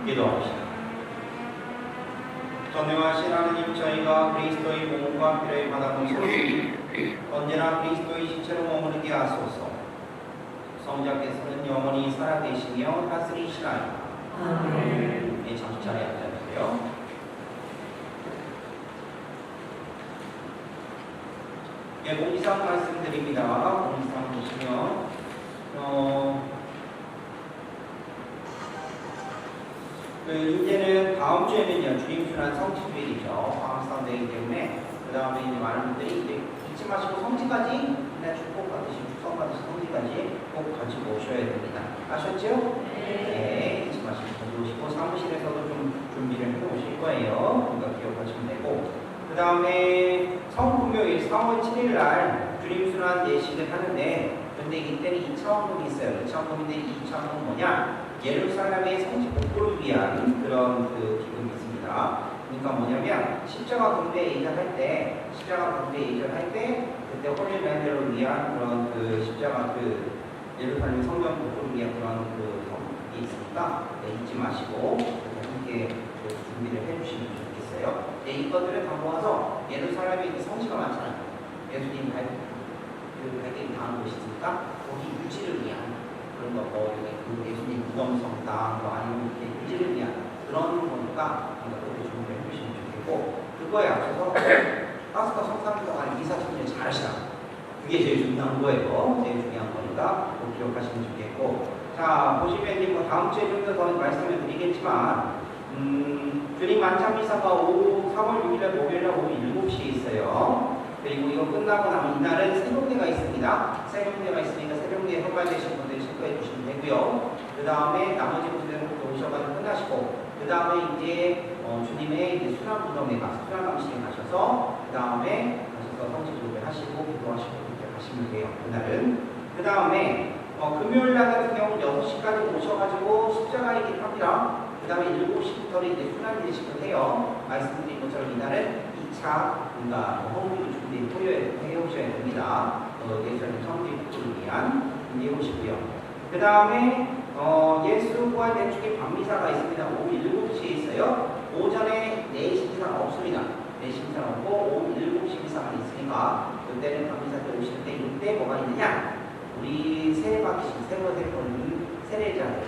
기도합시다. 전능하신 하느님, 저희가 그리스도의 몸과 피를 받아본 소식 언제나 그리스도의 시체로 머무르게 하소서. 성자께서는 영원히 살아계시며 다스리시나이다. 아멘. 네, 잠시 자리에 앉아주세요. 예, 공지사항 말씀드립니다. 공지사항 보시면 이제는 다음 주에는요 주임순환 성취주일이죠. 방학사운데이기 때문에 그 다음에 이제 많은 분들이 이제 잊지 마시고 성지까지 그냥 축복 받으시고 축성 받으신 성지까지 꼭 가지고 오셔야 됩니다. 아셨죠? 네. 잊지 마시고 가져오시고 사무실에서도 좀 준비를 해놓으실 거예요. 그러니까 기억하시면 되고 그 다음에 성금요일 4월 7일 날 주임순환 예식을 하는데 근데 이때는 2차원금이 있어요. 2차원금인데 2차원금은 뭐냐? 예루살렘의 성지 복구를 위한 그런 그 기금이 있습니다. 그러니까 뭐냐면 십자가 경배 예전할 때 그때 홀리랜드를 위한 그런 그 십자가 그 예루살렘 성전 복구를 위한 그런 그 성이 있으니까 잊지 마시고 함께 준비를 해주시면 좋겠어요. 이것들을 갖고 와서 예루살렘에 이렇게 성지가 많잖아요. 예수님 발길 당한 곳이 있으니까 거기 유지를 위한 그런 거, 그 예수님 무덤성당, 아니면 이렇게 유지를 위한 그런 거니까 그렇게 준비를 해주시면 좋겠고, 그거에 앞서서 파스카 성삼일 동안 이사천일 잘하시라. 그게 제일 중요한 거예요. 제일 중요한 거니까 꼭 기억하시면 좋겠고, 자 보시면 이제 뭐 다음 주에 좀 더 말씀을 드리겠지만, 주님 만찬미사가 오후 3월 6일 목요일날 오후 7시에 있어요. 그리고 이거 끝나고 나면 이날은 새벽대가 있습니다. 새벽대가 있으니까 새벽대에 선발되신 분들 체크해 주시면 되고요. 그 다음에 나머지 분들은 오셔가지고 끝나시고, 그 다음에 이제 주님의 이제 수납무덤에 가서 수납감식에 가셔서 그 다음에 가셔서 성지조를 하시고 기도하시고 그렇게 가시면 돼요. 그날은. 그 다음에 금요일 날 같은 경우는 6시까지 오셔가지고 십자가에 기도합니다. 그 다음에 7시부터 이제 수납 예식을 해요. 말씀드린 것처럼 이날은 2차 헌금을 준비해 오셔야 됩니다. 예수님 성지 복구를 위한 준비해 오시고요. 그 다음에 예수 부활 대축의 밤미사가 있습니다. 오후 7시에 있어요. 오전에 4시 미사가 없습니다. 4시 미사가 없고 오후 7시 미사가 있으니까 그때는 밤미사 때 오실 때 이때 뭐가 있느냐? 우리 세례 받으신 세례자들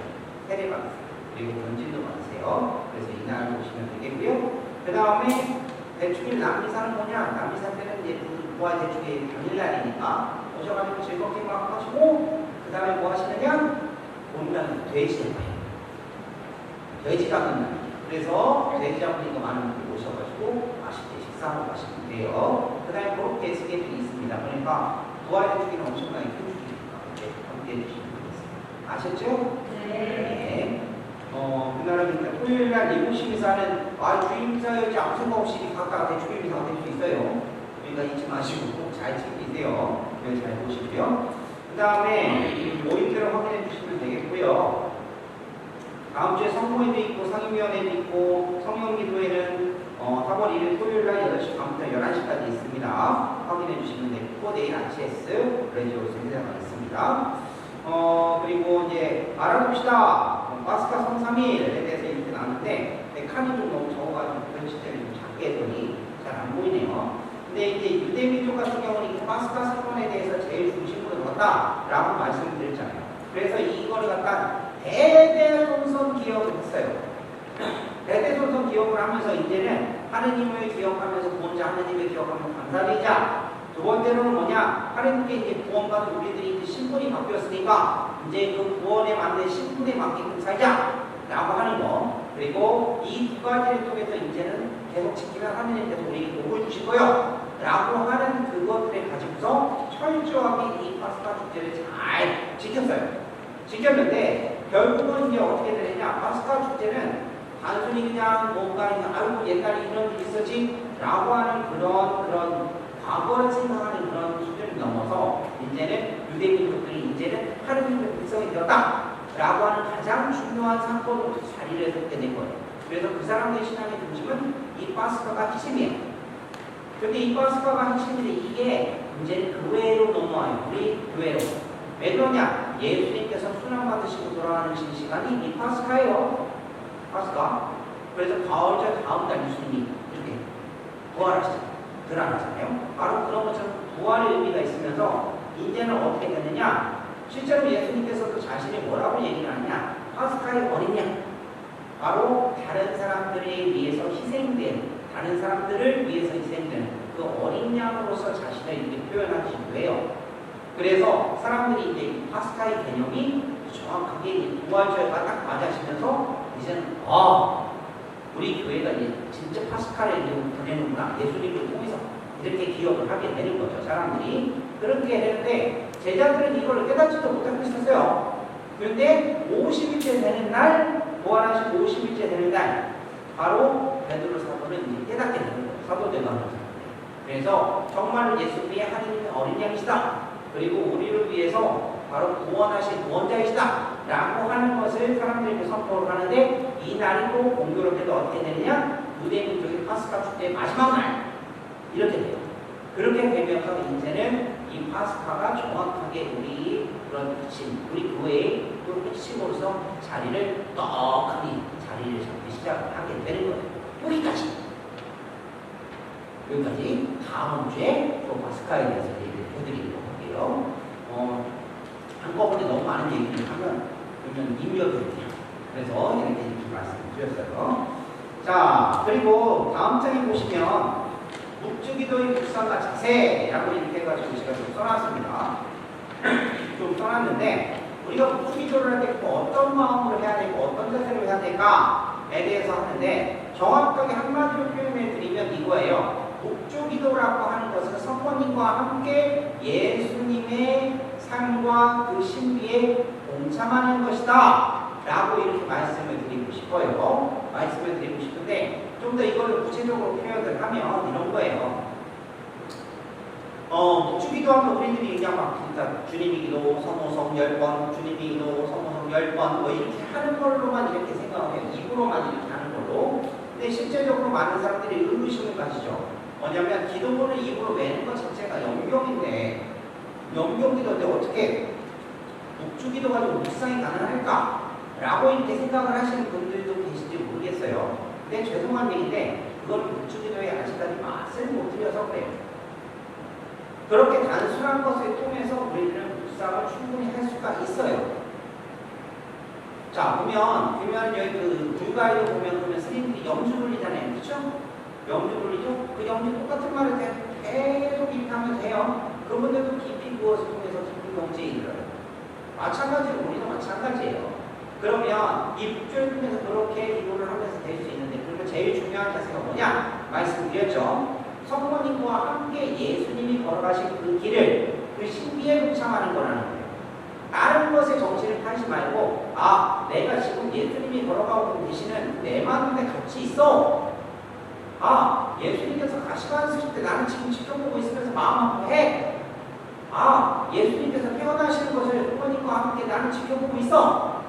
세례 받으세요. 그리고 변질도 받으세요. 그래서 이날 오시면 되겠고요. 그 다음에 대축일 남미사는 뭐냐? 남미사 때는 이제 부활 대축일 당일날이니까 오셔가지고 즐겁게 막 하시고, 그 다음에 뭐 하시느냐? 오늘날은 돼지 잡아요. 돼지 잡는 날. 그래서 돼지 잡으니까 많은 분들이 오셔가지고 맛있게 식사하고 가시면 돼요. 그 다음에 그렇게 스케줄이 있습니다. 그러니까 부활 대축일은 엄청나게 큰 주기니까 함께 해주시면 되겠습니다. 아셨죠? 네. 그날은 토요일날 7시 미사는 주임사였지 아무 생각 없이 각각 대축일 미사가 될 수 있어요. 그러니까 잊지 마시고 꼭 잘 챙기세요. 잘 보시고요. 그 다음에 모임표를 확인해 주시면 되겠고요. 다음 주에 성모회도 있고 상임위원회도 있고 성령기도회는 4월 1일 토요일날 8시 반부터 11시까지 있습니다. 확인해 주시면 되고, 내일 RCS 레지오 세미나가 있습니다. 그리고 이제 알아봅시다. 파스카 3, 3일에 대해서 이렇게 나왔는데 칸이 좀 너무 적어가지고 편집점이 좀 작게 했더니 잘 안 보이네요. 근데 이제 유대민족 같은 경우는 이 파스카 사건에 대해서 제일 중심으로 뒀다라고 말씀을 드렸잖아요. 그래서 이거를 갖다 대대손손 기억을 했어요. 대대손손 기억을 하면서 이제는 하느님을 기억하면서 구원자 하느님을 기억하면서 감사드리자. 두 번째로는 뭐냐? 하느님께 이제 구원받은 우리들이 이제 신분이 바뀌었으니까 이제 그 구원에 맞는 신분에 맞게끔 살자 라고 하는 거. 그리고 이 두 가지를 통해서 이제는 계속 지키면 하느님께서 우리에게 복을 주실 거요 라고 하는 그것들을 가지고서 철저하게 이 파스카 축제를 잘 지켰는데 결국은 이제 어떻게 되느냐? 파스카 축제는 단순히 그냥 뭔가 아이고 옛날에 이런 일이 있었지 라고 하는 그런 과거를 생각하는 그런 수준을 넘어서 이제는 유대민족들이 이제는 하느님의 백성이 되었다 라고 하는 가장 중요한 사건으로 자리를 잡게 된 거예요. 그래서 그 사람들의 신앙의 중심은 이 파스카가 핵심이에요. 그런데 이 파스카가 핵심인데 이게 이제는 교회로 넘어와요. 우리 교회로. 왜 그러냐? 예수님께서 순환 받으시고 돌아가는 시간이 이 파스카예요. 파스카. 그래서 가을절 다음 달 예수님이 이렇게 부활하시잖아요. 드러나잖아요. 바로 그런 것처럼 부활의 의미가 있으면서 이제는 어떻게 되느냐? 실제로 예수님께서도 자신이 뭐라고 얘기를 하느냐? 파스카의 어린 양. 바로 다른 사람들에 위해서 희생된, 다른 사람들을 위해서 희생된 그 어린 양으로서 자신을 이렇게 표현하시기도 해요. 그래서 사람들이 이제 파스카의 개념이 정확하게 이 부활절과 딱 맞아지면서 이제는 우리 교회가 이제 진짜 파스카를 보내는구나. 예수님을 통해서 이렇게 기억을 하게 되는 거죠. 사람들이. 그렇게 되는데 제자들은 이걸 깨닫지도 못하고 있었어요. 그런데 50일째 되는 날, 부활하신 50일째 되는 날, 바로 베드로 사도는 이제 깨닫게 되는 거예요. 사도되가 하면서. 그래서 정말로 예수님이 하나님의 어린 양이시다. 그리고 우리를 위해서 바로 구원하신 구원자이시다. 라고 하는 것을 사람들에게 선포를 하는데, 이 날이 또 공교롭게도 어떻게 되느냐? 유대민족의 파스카 축제의 마지막 날. 이렇게 돼요. 그렇게 되면서 이제는 이 파스카가 정확하게 우리 그런 핵심, 우리 교회의 또 핵심으로서 자리를 떡하니 자리를 잡기 시작하게 되는 거예요. 여기까지 다음 주에 또 파스카에 대해서 얘기를 해드리도록 할게요. 한꺼번에 너무 많은 얘기를 하면 그러면 임력이거든요. 그래서 이렇게 말씀드렸어요. 자, 그리고 다음 장에 보시면 묵주기도의 묵상과 자세라고 이렇게 해가지고 제가 좀 써놨습니다. 좀 써놨는데 우리가 묵주기도를 할 때 어떤 마음으로 해야 되고 어떤 자세로 해야 될까에 대해서 하는데 정확하게 한마디로 표현해 드리면 이거예요. 묵주기도라고 하는 것은 성모님과 함께 예수님의 삶과 그 신비에 동참하는 것이다 라고 이렇게 말씀을 드리고 싶어요. 말씀을 드리고 싶은데 좀 더 이걸 구체적으로 표현을 하면 이런 거예요. 묵주기도 하면 우리들이 그냥 막 진짜 주님이 기도 성모성 10번, 주님이 기도 성모성 10번 뭐 이렇게 하는 걸로만 이렇게 생각해요. 입으로만 이렇게 하는 걸로. 근데 실제적으로 많은 사람들이 의구심을 가지죠. 뭐냐면 기도문을 입으로 외는 것 자체가 염경인데 염경기도인데 어떻게 묵주기도 가지고 묵상이 가능할까? 라고 이렇게 생각을 하시는 분들도 계신지 모르겠어요. 근데 죄송한 얘기인데 그걸 묵주기도에 아직까지 맛을 못 들여서 그래요. 그렇게 단순한 것을 통해서 우리들은 묵상을 충분히 할 수가 있어요. 자, 보면 여기 그 불가에도 보면 스님들이 염주 돌리잖아요. 그렇죠? 염주 돌리죠? 그 염주 똑같은 말을 계속 이렇게 하면 돼요. 그분들도 깊이 부어서 통해서 깊은 경제에 이르러요. 마찬가지로 우리도 마찬가지예요. 그러면 이 묵주를 통해서 그렇게 기도를 하면서 될 수 있는데 그러면 제일 중요한 자세가 뭐냐? 말씀드렸죠. 성모님과 함께 예수님이 걸어가신 그 길을 그 신비에 동참하는 거라는 거예요. 다른 것에 정신을 팔지 말고 내가 지금 예수님이 걸어가고 계시는 내 마음에 같이 있어. 예수님께서 가시관하실 때 나는 지금 지켜보고 있으면서 마음 아파해. 예수님께서 태어나시는 것을 부모님과 함께 나는 지켜보고 있어.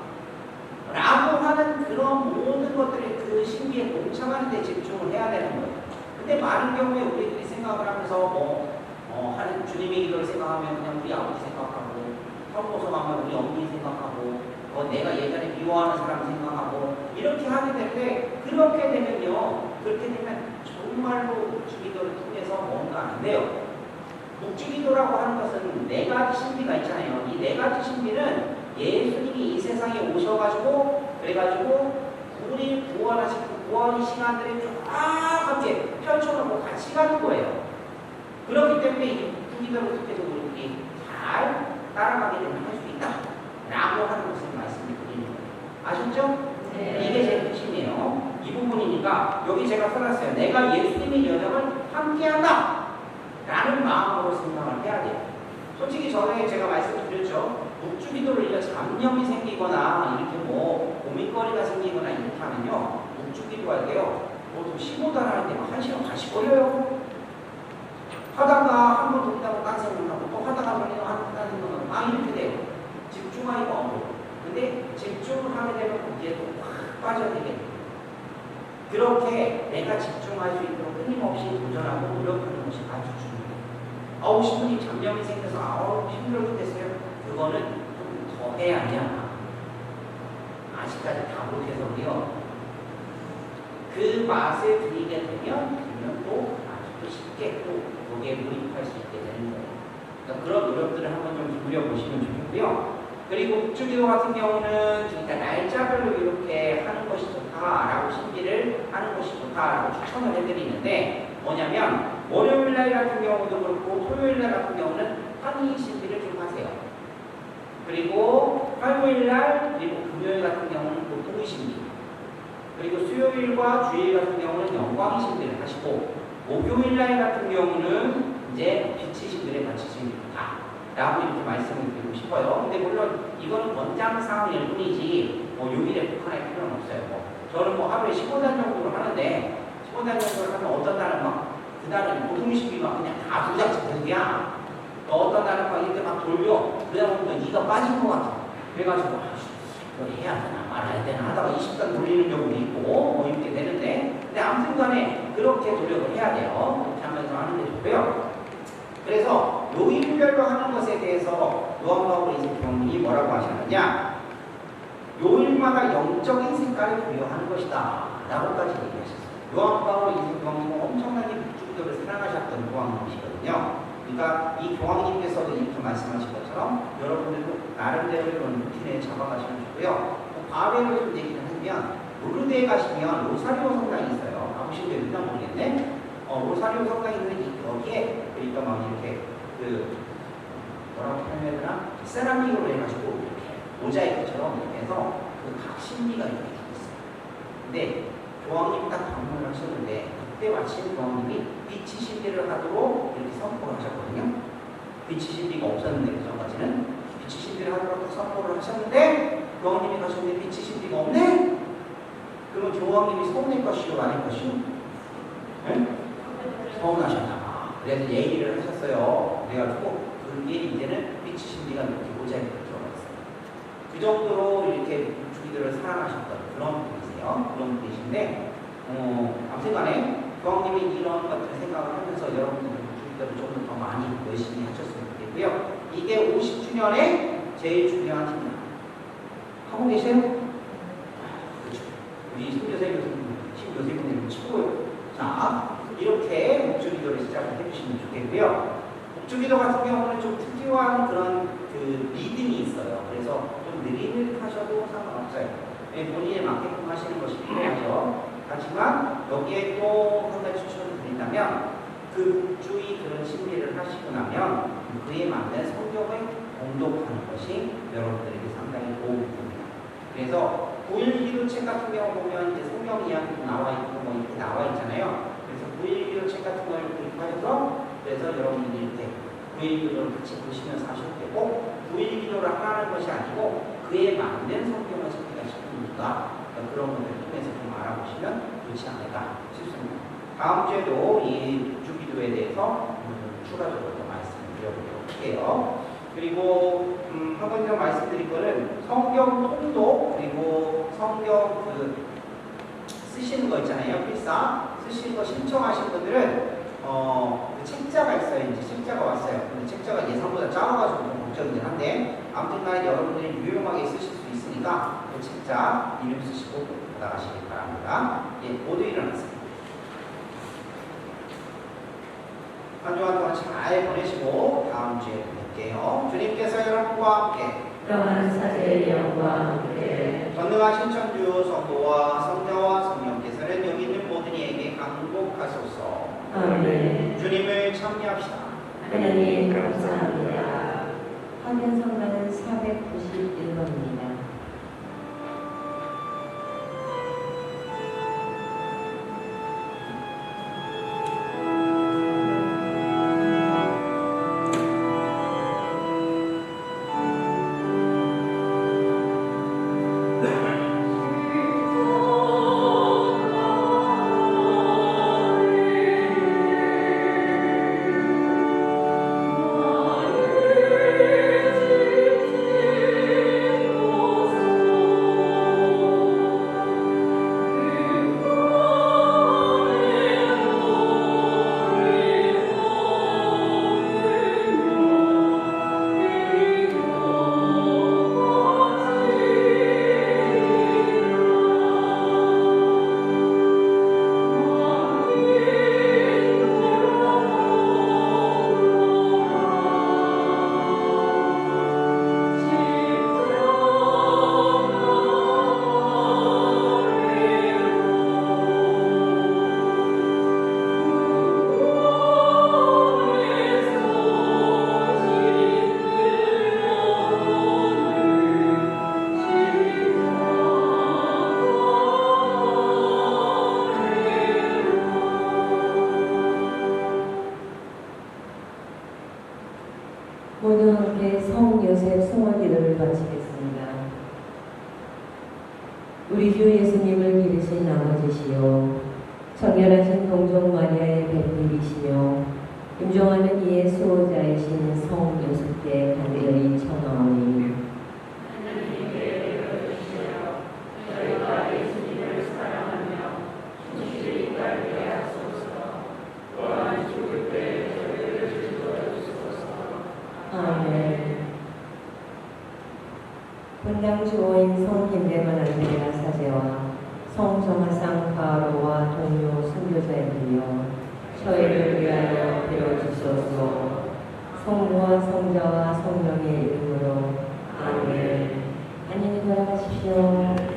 라고 하는 그런 모든 것들이 그 신비에 동참하는 데 집중을 해야 되는 거예요. 근데 많은 경우에 우리들이 생각을 하면서 하는 주님의 기도를 생각하면 그냥 우리 아버지 생각하고 성모성 하면 우리 어머니 생각하고 내가 예전에 미워하는 사람 생각하고 이렇게 하게 되는데 그렇게 되면 정말로 묵주기도를 통해서 뭔가 안 돼요. 묵주기도라고 하는 것은 네 가지 신비가 있잖아요. 이 네 가지 신비는 예수님이 이 세상에 오셔가지고 그래가지고 우리 구원하신 그 구원의 시간들을 정확하게 펼쳐놓고 같이 가는 거예요. 그렇기 때문에 이 묵주기도를 통해서 우리들이 잘 따라가게 되면 할 수 있다 라고 하는 것을 말씀을 드리는 거예요. 아셨죠? 네. 이게 제 핵심이에요. 이 부분이니까 여기 제가 써놨어요. 내가 예수님의 여정을 함께한다 라는 마음으로 생각을 해야 돼요. 솔직히 전에 제가 말씀드렸죠. 묵주기도를 이런 잡념이 생기거나 이렇게 고민거리가 생기거나 이렇게 하면요. 묵주기도 할 때요. 좀 15단 하는데 막 1시간 다시 걸려요. 하다가 한 번 돌리다가 딴 생각하고 또 하다가 돌리다가 딴 생각하고 이렇게 돼요. 집중하기가 어려워요. 근데 집중을 하게 되면 거기에 또 확 빠져들게 돼요. 그렇게 내가 집중할 수 있도록 끊임없이 도전하고 노력하는 것이 아주 중요해요. 신부님 잡념이 생겨서 힘들어 죽겠어요. 그거는 좀 더 해야 하냐. 아직까지 다 못해서 우리요. 그 맛을 들이게 되면 그러면 또 아주 또 쉽게 또 거기에 몰입할 수 있게 되는 거예요. 그러니까 그런 노력들을 한번 좀 기울여보시면 좋겠고요. 그리고 국주기도 같은 경우는 그러니까 날짜별로 이렇게 하는 것이 좋다라고 신비를 하는 것이 좋다라고 추천을 해드리는데 뭐냐면 월요일날 같은 경우도 그렇고 토요일날 같은 경우는 한의 신비를 좀 하세요. 그리고 화요일날 그리고 금요일 같은 경우는 보통의 신비, 그리고 수요일과 주일 같은 경우는 영광의 신비를 하시고 목요일날 같은 경우는 이제 빛의 신비를 같이 신비를 다 라고 이렇게 말씀을 드리고 싶어요. 근데 물론 이거는 권장사항일 뿐이지 뭐 요일에 국한할 필요는 없어요. 저는 뭐 하루에 15단 정도를 하는데 15단 정도를 하면 어떤 날은 막 그날은 보통 신비 막 그냥 다 도장치 되는데야 어떤 날은 막 이렇게 막 돌려 그러다 보니까 이가 빠진 것 같아. 그래가지고 이걸 해야 되나 말아야 되나 하다가 20단 돌리는 경우도 있고 뭐 이렇게 되는데 근데 아무튼 간에 그렇게 노력을 해야 돼요. 그렇게 하면서 하는 게 좋고요. 그래서 요일별로 하는 것에 대해서 요한바울 이세교님이 뭐라고 하셨느냐, 요일마다 영적인 색깔을 부여하는 것이다 라고까지 얘기하셨어요. 요한바울 이세교님은 엄청나게 북주기도를 사랑하셨던 교황님이시거든요. 그러니까 이 교황님께서도 이렇게 말씀하신 것처럼 여러분들도 나름대로 그런 루틴에 잡아가시면 좋고요. 과외로 좀 얘기를 하면 로르드에 가시면 로사리오 성당이 있어요. 가보신 분 있나 모르겠네. 로사리오 성당이 있는데 여기에 그러니까 막 이렇게 그 뭐라고 표현해야 되나? 세라믹으로 해가지고 이렇게 모자이크처럼 이렇게 해서 그 각 신비가 이렇게 있어요. 근데 교황님이 딱 방문을 하셨는데 그때 마침 교황님이 빛의 신비를 하도록 이렇게 선포를 하셨거든요. 빛의 신비가 없었는데 그 전까지는 빛의 신비를 하도록 선포를 하셨는데 교황님이 가셨는데 빛의 신비가 없네? 그러면 교황님이 서운할 것이요 아닐 것이요? 네? 서운하셨나. 그래서 얘기를 하셨어요. 그래가지고 그게 이제는 빛의 신비가 이렇게 모자이크로 들어가 있어요. 그 정도로 이렇게 주기들을 사랑하셨던 그런 분이세요. 그런 분이신데 아무튼 간에 교황님이 이런 것들 생각을 하면서 여러분들 주기들을 좀 더 많이 열심히 하셨으면 좋겠고요. 이게 50주년에 제일 중요한 팀입니다. 하고 계세요? 그렇죠. 우리 신교세님은 최고요. 자, 이렇게 목주기도를 시작을 해주시면 좋겠고요. 목주기도 같은 경우는 좀 특이한 그런 그 리듬이 있어요. 그래서 좀 느릿느릿하셔도 상관없어요. 본인에 맞게끔 하시는 것이 필요하죠. 하지만 여기에 또 한 가지 추천을 드린다면 그 목주의 그런 신비를 하시고 나면 그에 맞는 성경을 공독하는 것이 여러분들에게 상당히 도움이 됩니다. 그래서 9일 기도책 같은 경우 보면 이제 성경 이야기도 나와 있고 뭐 이렇게 나와 있잖아요. 그래서 9일 기도책 같은 걸 구입하셔서 그래서 여러분들이 이렇게 9일 기도를 같이 보시면서 하셔도 되고 9일 기도를 하는 것이 아니고 그에 맞는 성경을 찾기가 쉽으니까 그런 것들을 통해서 좀 알아보시면 좋지 않을까 싶습니다. 다음 주에도 이 주기도에 대해서 추가적으로 말씀을 드려보도록 할게요. 그리고 한 가지 더 말씀드릴 거는 성경 통독 그리고 성경 그 쓰시는 거 있잖아요. 필사 쓰시는 거 신청하신 분들은 그 책자가 있어요. 이제 책자가 왔어요. 근데 책자가 예상보다 작아가지고 좀 걱정이긴 한데 아무튼간에 여러분들이 유용하게 쓰실 수 있으니까 그 책자 이름 쓰시고 받아가시기 바랍니다. 예, 모두 일어났습니다. 한 주간 동안 잘 보내시고 다음 주에 뵐게요. 주님께서 여러분과 함께 또한 사제의 영과 함께 전능하신 천주 성도와 성자와 성령께서는 여기 있는 모든 이에게 강복하소서. 아멘. 주님을 참여합시다. 하나님 감사합니다. 화면성가는 491번입니다. 오 모두 함께 성 요셉 성화 기도를 바치겠습니다. 우리 주 예수님을 기르신 아버지시여, 정결하신 동정 마리아의 배필이시며 임종하는 이의 수호자이신 성 요셉께 간절히 청하오니 아멘. 본당 주호인 성 김대만 안드레아 사제와 성 정하상 바로와 동료 선교사들이여, 저희를 위하여 빌어주소서. 성부와 성자와 성령의 이름으로 아멘. 안녕히 돌아가십시오.